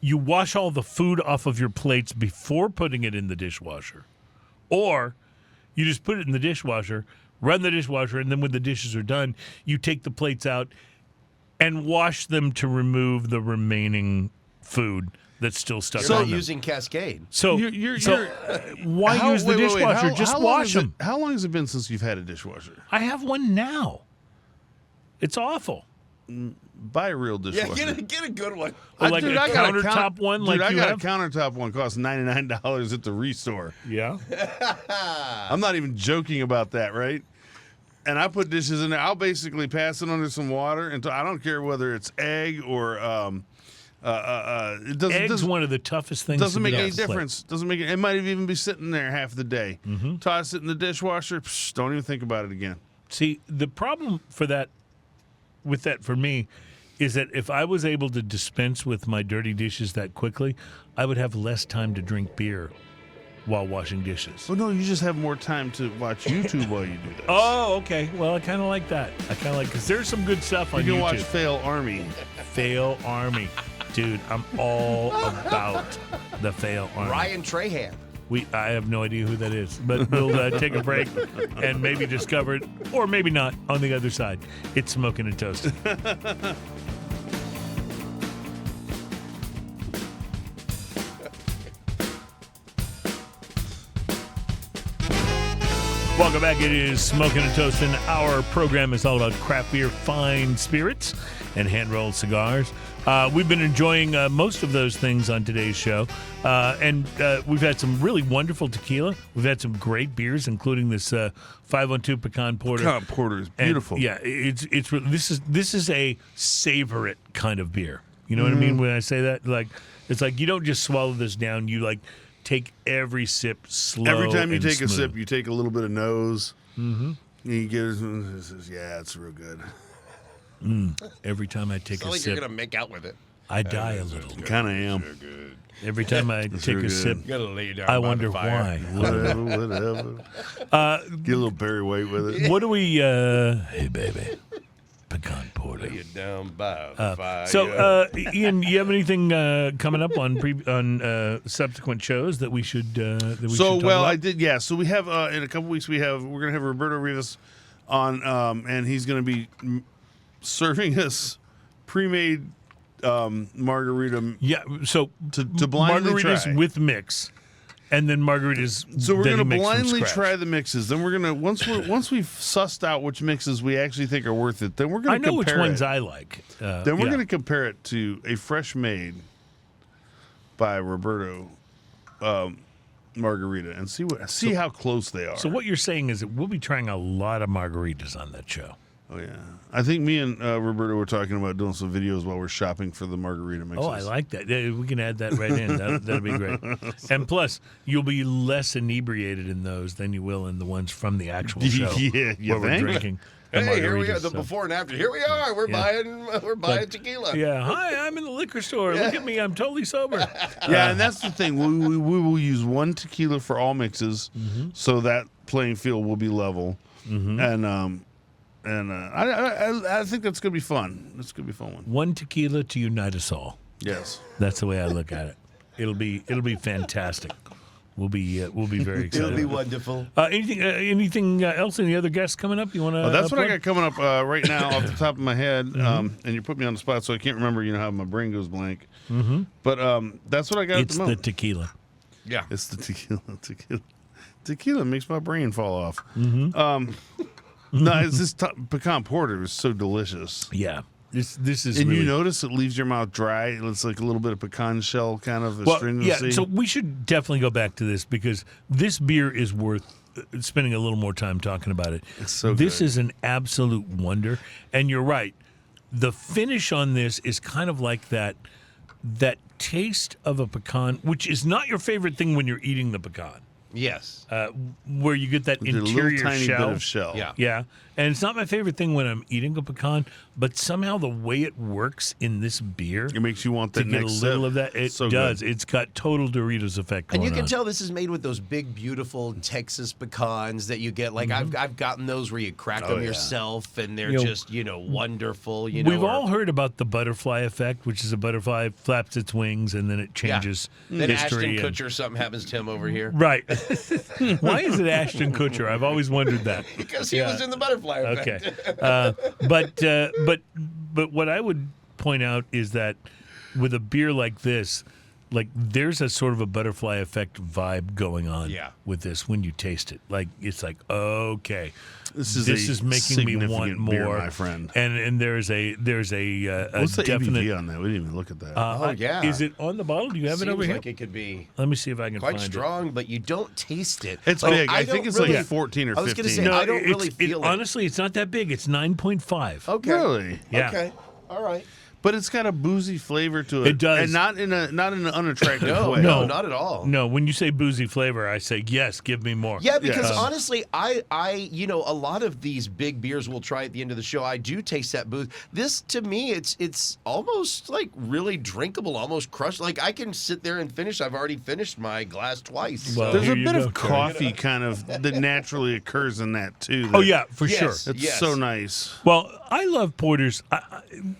you wash all the food off of your plates before putting it in the dishwasher, or you just put it in the dishwasher, run the dishwasher, and then when the dishes are done, you take the plates out and wash them to remove the remaining food that's still stuck You're on not them. using Cascade. So, why use the dishwasher? Just wash them. How long has it been since you've had a dishwasher? I have one now. It's awful. Buy a real dishwasher. Yeah, get a good one. Or like a countertop one like I you got have? a countertop one. Costs $99 at the Restore. Yeah. I'm not even joking about that, right? And I put dishes in there. I'll basically pass it under some water until I don't care whether it's egg or it doesn't. Egg's one of the toughest things. Doesn't to make get any off the plate. difference. Doesn't make it. It might even be sitting there half the day. Toss it in the dishwasher. Don't even think about it again. See, the problem for that for me is that if I was able to dispense with my dirty dishes that quickly, I would have less time to drink beer while washing dishes. Oh no, you just have more time to watch YouTube while you do that. Oh, okay. Well, I kind of like that. Because there's some good stuff on YouTube. You can watch Fail Army. Fail Army. Dude, I'm all about the Fail Army. Ryan Trahan. I have no idea who that is, but we'll take a break and maybe discover it, or maybe not, on the other side. It's Smoking and Toasting. Welcome back. It is Smoking and Toasting. Our program is all about craft beer, fine spirits, and hand-rolled cigars. We've been enjoying most of those things on today's show, and we've had some really wonderful tequila. We've had some great beers, including this 512 Pecan Porter. Pecan Porter is beautiful. And, yeah, this is a savor it kind of beer. You know what I mean when I say that? It's like you don't just swallow this down. You take every sip slow. Every time you take smooth. a sip, you take a little bit of nose. Mm-hmm. You get it's real good. Every time I take It's a not like sip, you're gonna make out with it. I die a little. Kind of am. Every time I take real a good. sip, You gotta lay down. I by wonder the fire. why. Whatever. Get a little Barry White with it. What do we? Hey, baby, Pecan Porter. Lay it down by the fire. So, Ian, you have anything coming up on subsequent shows that we should? Should talk about? I did. Yeah. So we have in a couple weeks we're gonna have Roberto Rivas on, and he's gonna be serving us pre-made margarita. Yeah. So to blindly margaritas try. with mix, and then margaritas. So we're that gonna he makes from blindly scratch. try the mixes. Then we're gonna once we've sussed out which mixes we actually think are worth it. Then we're gonna I know which compare ones it. I like. Then we're yeah. gonna compare it to a fresh made by Roberto margarita and see how close they are. So what you're saying is that we'll be trying a lot of margaritas on that show. Oh yeah, I think me and Roberto were talking about doing some videos while we're shopping for the margarita mixes. Oh, I like that. Yeah, we can add that right in. That'll be great. And plus, you'll be less inebriated in those than you will in the ones from the actual show. Yeah, you where we're think? drinking. the Hey, here we are. margaritas, The so. before and after. Here we are. We're buying tequila. Yeah. Hi, I'm in the liquor store. Look at me. I'm totally sober. Yeah, and that's the thing. We will use one tequila for all mixes, so that playing field will be level. And I think that's gonna be fun. That's gonna be a fun one. One tequila to unite us all. Yes. That's the way I look at it. It'll be fantastic. We'll be very excited. It'll be wonderful. Anything else? Any other guests coming up? You want to? That's what I got coming up right now off the top of my head. And you put me on the spot, so I can't remember. You know how my brain goes blank. But that's what I got It's at the the moment. tequila. Yeah. It's the tequila. Tequila makes my brain fall off. No, it's this pecan porter is so delicious. Yeah. This is And really... you notice it leaves your mouth dry. It's like a little bit of pecan shell kind of astringency. Yeah, so we should definitely go back to this because this beer is worth spending a little more time talking about it. It's so This good. is an absolute wonder. And you're right. The finish on this is kind of like that taste of a pecan, which is not your favorite thing when you're eating the pecan. Yes. Where you get that With a interior little tiny shell. bit of shell. Yeah. Yeah. And it's not my favorite thing when I'm eating a pecan, but somehow the way it works in this beer It makes you want to that get a next little sip. of that, it So does. good. It's got total Doritos effect going And you can on. tell this is made with those big, beautiful Texas pecans that you get. Like I've gotten those where you crack them yeah. yourself, and they're You know, just wonderful. You know, We've or- all heard about the butterfly effect, which is a butterfly flaps its wings and then it changes Then history. Ashton and- Kutcher, something happens to him over here Right. Why is it Ashton Kutcher? I've always wondered that. because he was in the butterfly effect. Okay. But what I would point out is that with a beer like this, like there's a sort of a butterfly effect vibe going on Yeah. with this when you taste it. Like it's like, okay, This is a making me want significant more, beer, my friend. And there's a What's the definite. ABV on that? We didn't even look at that. Oh, yeah. Is it on the bottle? Do you have Seems it over like here? it could be Let me see if I can quite find strong, but you don't taste it. It's Like, big. I don't think it's really- like 14 or 15. I was gonna say, it. I don't really feel it. Honestly, it's not that big. It's 9.5. Okay. Really? Yeah. Okay. All right. But it's got a boozy flavor to it. It does. And not in an unattractive No, way. no, not at all. No, when you say boozy flavor, I say yes. Give me more. Yeah, because Yeah. honestly, I, a lot of these big beers we'll try at the end of the show. I do taste that booze. This, to me, it's almost like really drinkable, almost crushed. Like I can sit there and finish. I've already finished my glass twice. Well, There's here a you bit go, of Terry. coffee kind of that naturally occurs in that too. Oh that- yeah, for Yes. sure. It's Yes. so nice. Well, I love porters.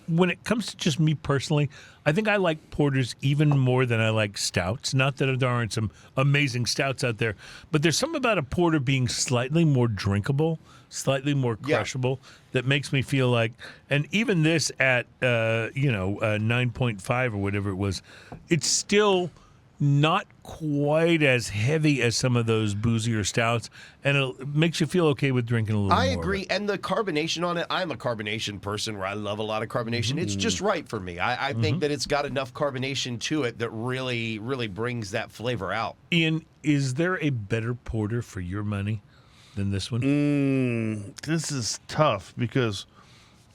When it comes to just me personally, I think I like porters even more than I like stouts. Not that there aren't some amazing stouts out there, but there's something about a porter being slightly more drinkable, slightly more Yeah. crushable that makes me feel like. And even this at 9.5 or whatever it was, it's still not quite as heavy as some of those boozier stouts, and it makes you feel okay with drinking a little more. I of it. agree, and the carbonation on it. I'm a carbonation person where I love a lot of carbonation. It's just right for me. I think that it's got enough carbonation to it that really, really brings that flavor out. Ian, is there a better porter for your money than this one? This is tough because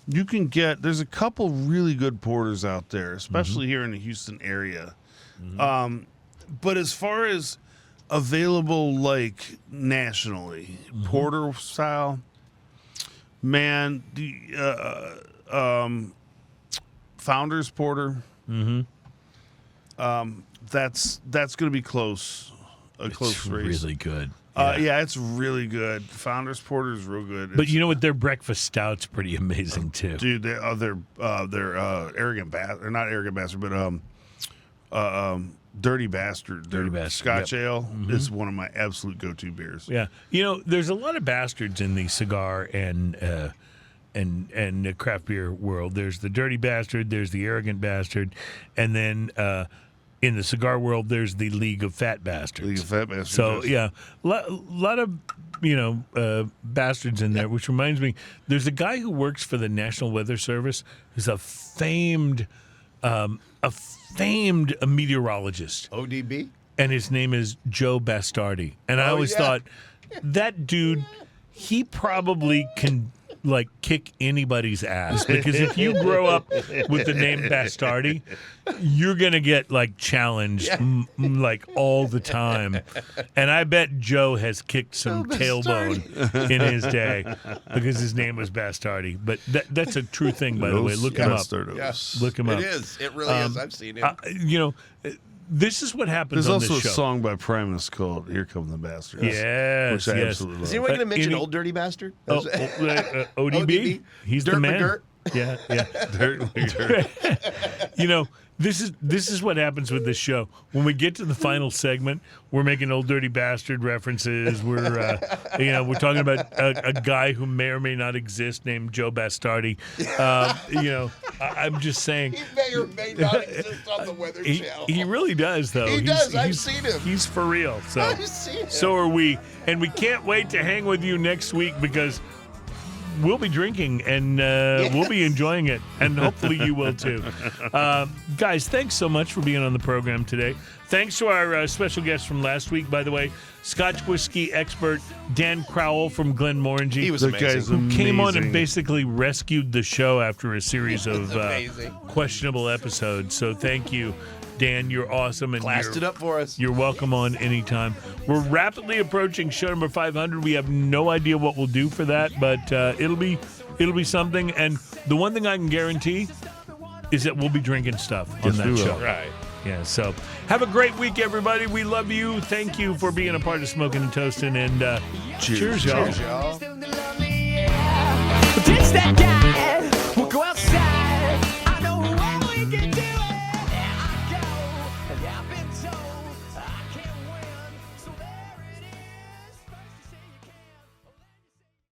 you can get. There's a couple really good porters out there, especially here in the Houston area. But as far as available, like nationally, porter style, man, Founders Porter. That's going to be close. A close It's race. really good. Yeah, it's really good. Founders Porter is real good. But you know what? Their breakfast stout's pretty amazing too. Dude, they're arrogant bastard, or not arrogant bastard, but dirty bastard. Dirty Their Bastard, Scotch yep. ale is one of my absolute go-to beers. Yeah, you know, there's a lot of bastards in the cigar and the craft beer world. There's the dirty bastard, there's the arrogant bastard, and then in the cigar world, there's the League of Fat Bastards. League of Fat Bastards, So yes. yeah, a lot of bastards in there. Which reminds me, there's a guy who works for the National Weather Service who's a famed meteorologist. ODB? And his name is Joe Bastardi. And I always yeah. thought, that dude, he probably can, like, kick anybody's ass. Because if you grow up with the name Bastardi, you're going to get, like, challenged, like, all the time. And I bet Joe has kicked some tailbone in his day because his name was Bastardi. But that's a true thing, by the way. Look him up. Bastardos. Yes. Look him up. It is. It really is. I've seen it. This is what happens There's on also this a show. song by Primus called "Here Come the Bastards." Yes, which I yes. absolutely Is love. anyone going to mention any- Old Dirty Bastard? ODB? ODB? He's Dirt the man. McGirt? Yeah, yeah. You know, this is what happens with this show. When we get to the final segment, we're making Old Dirty Bastard references. We're we're talking about a guy who may or may not exist named Joe Bastardi. I'm just saying. He may or may not exist on the Weather Channel. He really does, though. He does. I've seen him. He's for real. So, I've seen him. so are we. And we can't wait to hang with you next week because we'll be drinking, and we'll be enjoying it, and hopefully you will too. Guys, thanks so much for being on the program today. Thanks to our special guest from last week, by the way, Scotch whiskey expert Dan Crowell from Glenmorangie. He was That amazing. guy's Who came on and amazing. basically rescued the show after a series of amazing. questionable episodes. So thank you, Dan. You're awesome. And Classed it up for us. You're welcome on anytime. We're rapidly approaching show number 500. We have no idea what we'll do for that, but it'll be something. And the one thing I can guarantee is that we'll be drinking stuff on Yes, that we will. show. Right. Yeah, so have a great week, everybody. We love you. Thank you for being a part of Smoking and Toasting. And cheers, y'all. Cheers, y'all. Ditch that guy.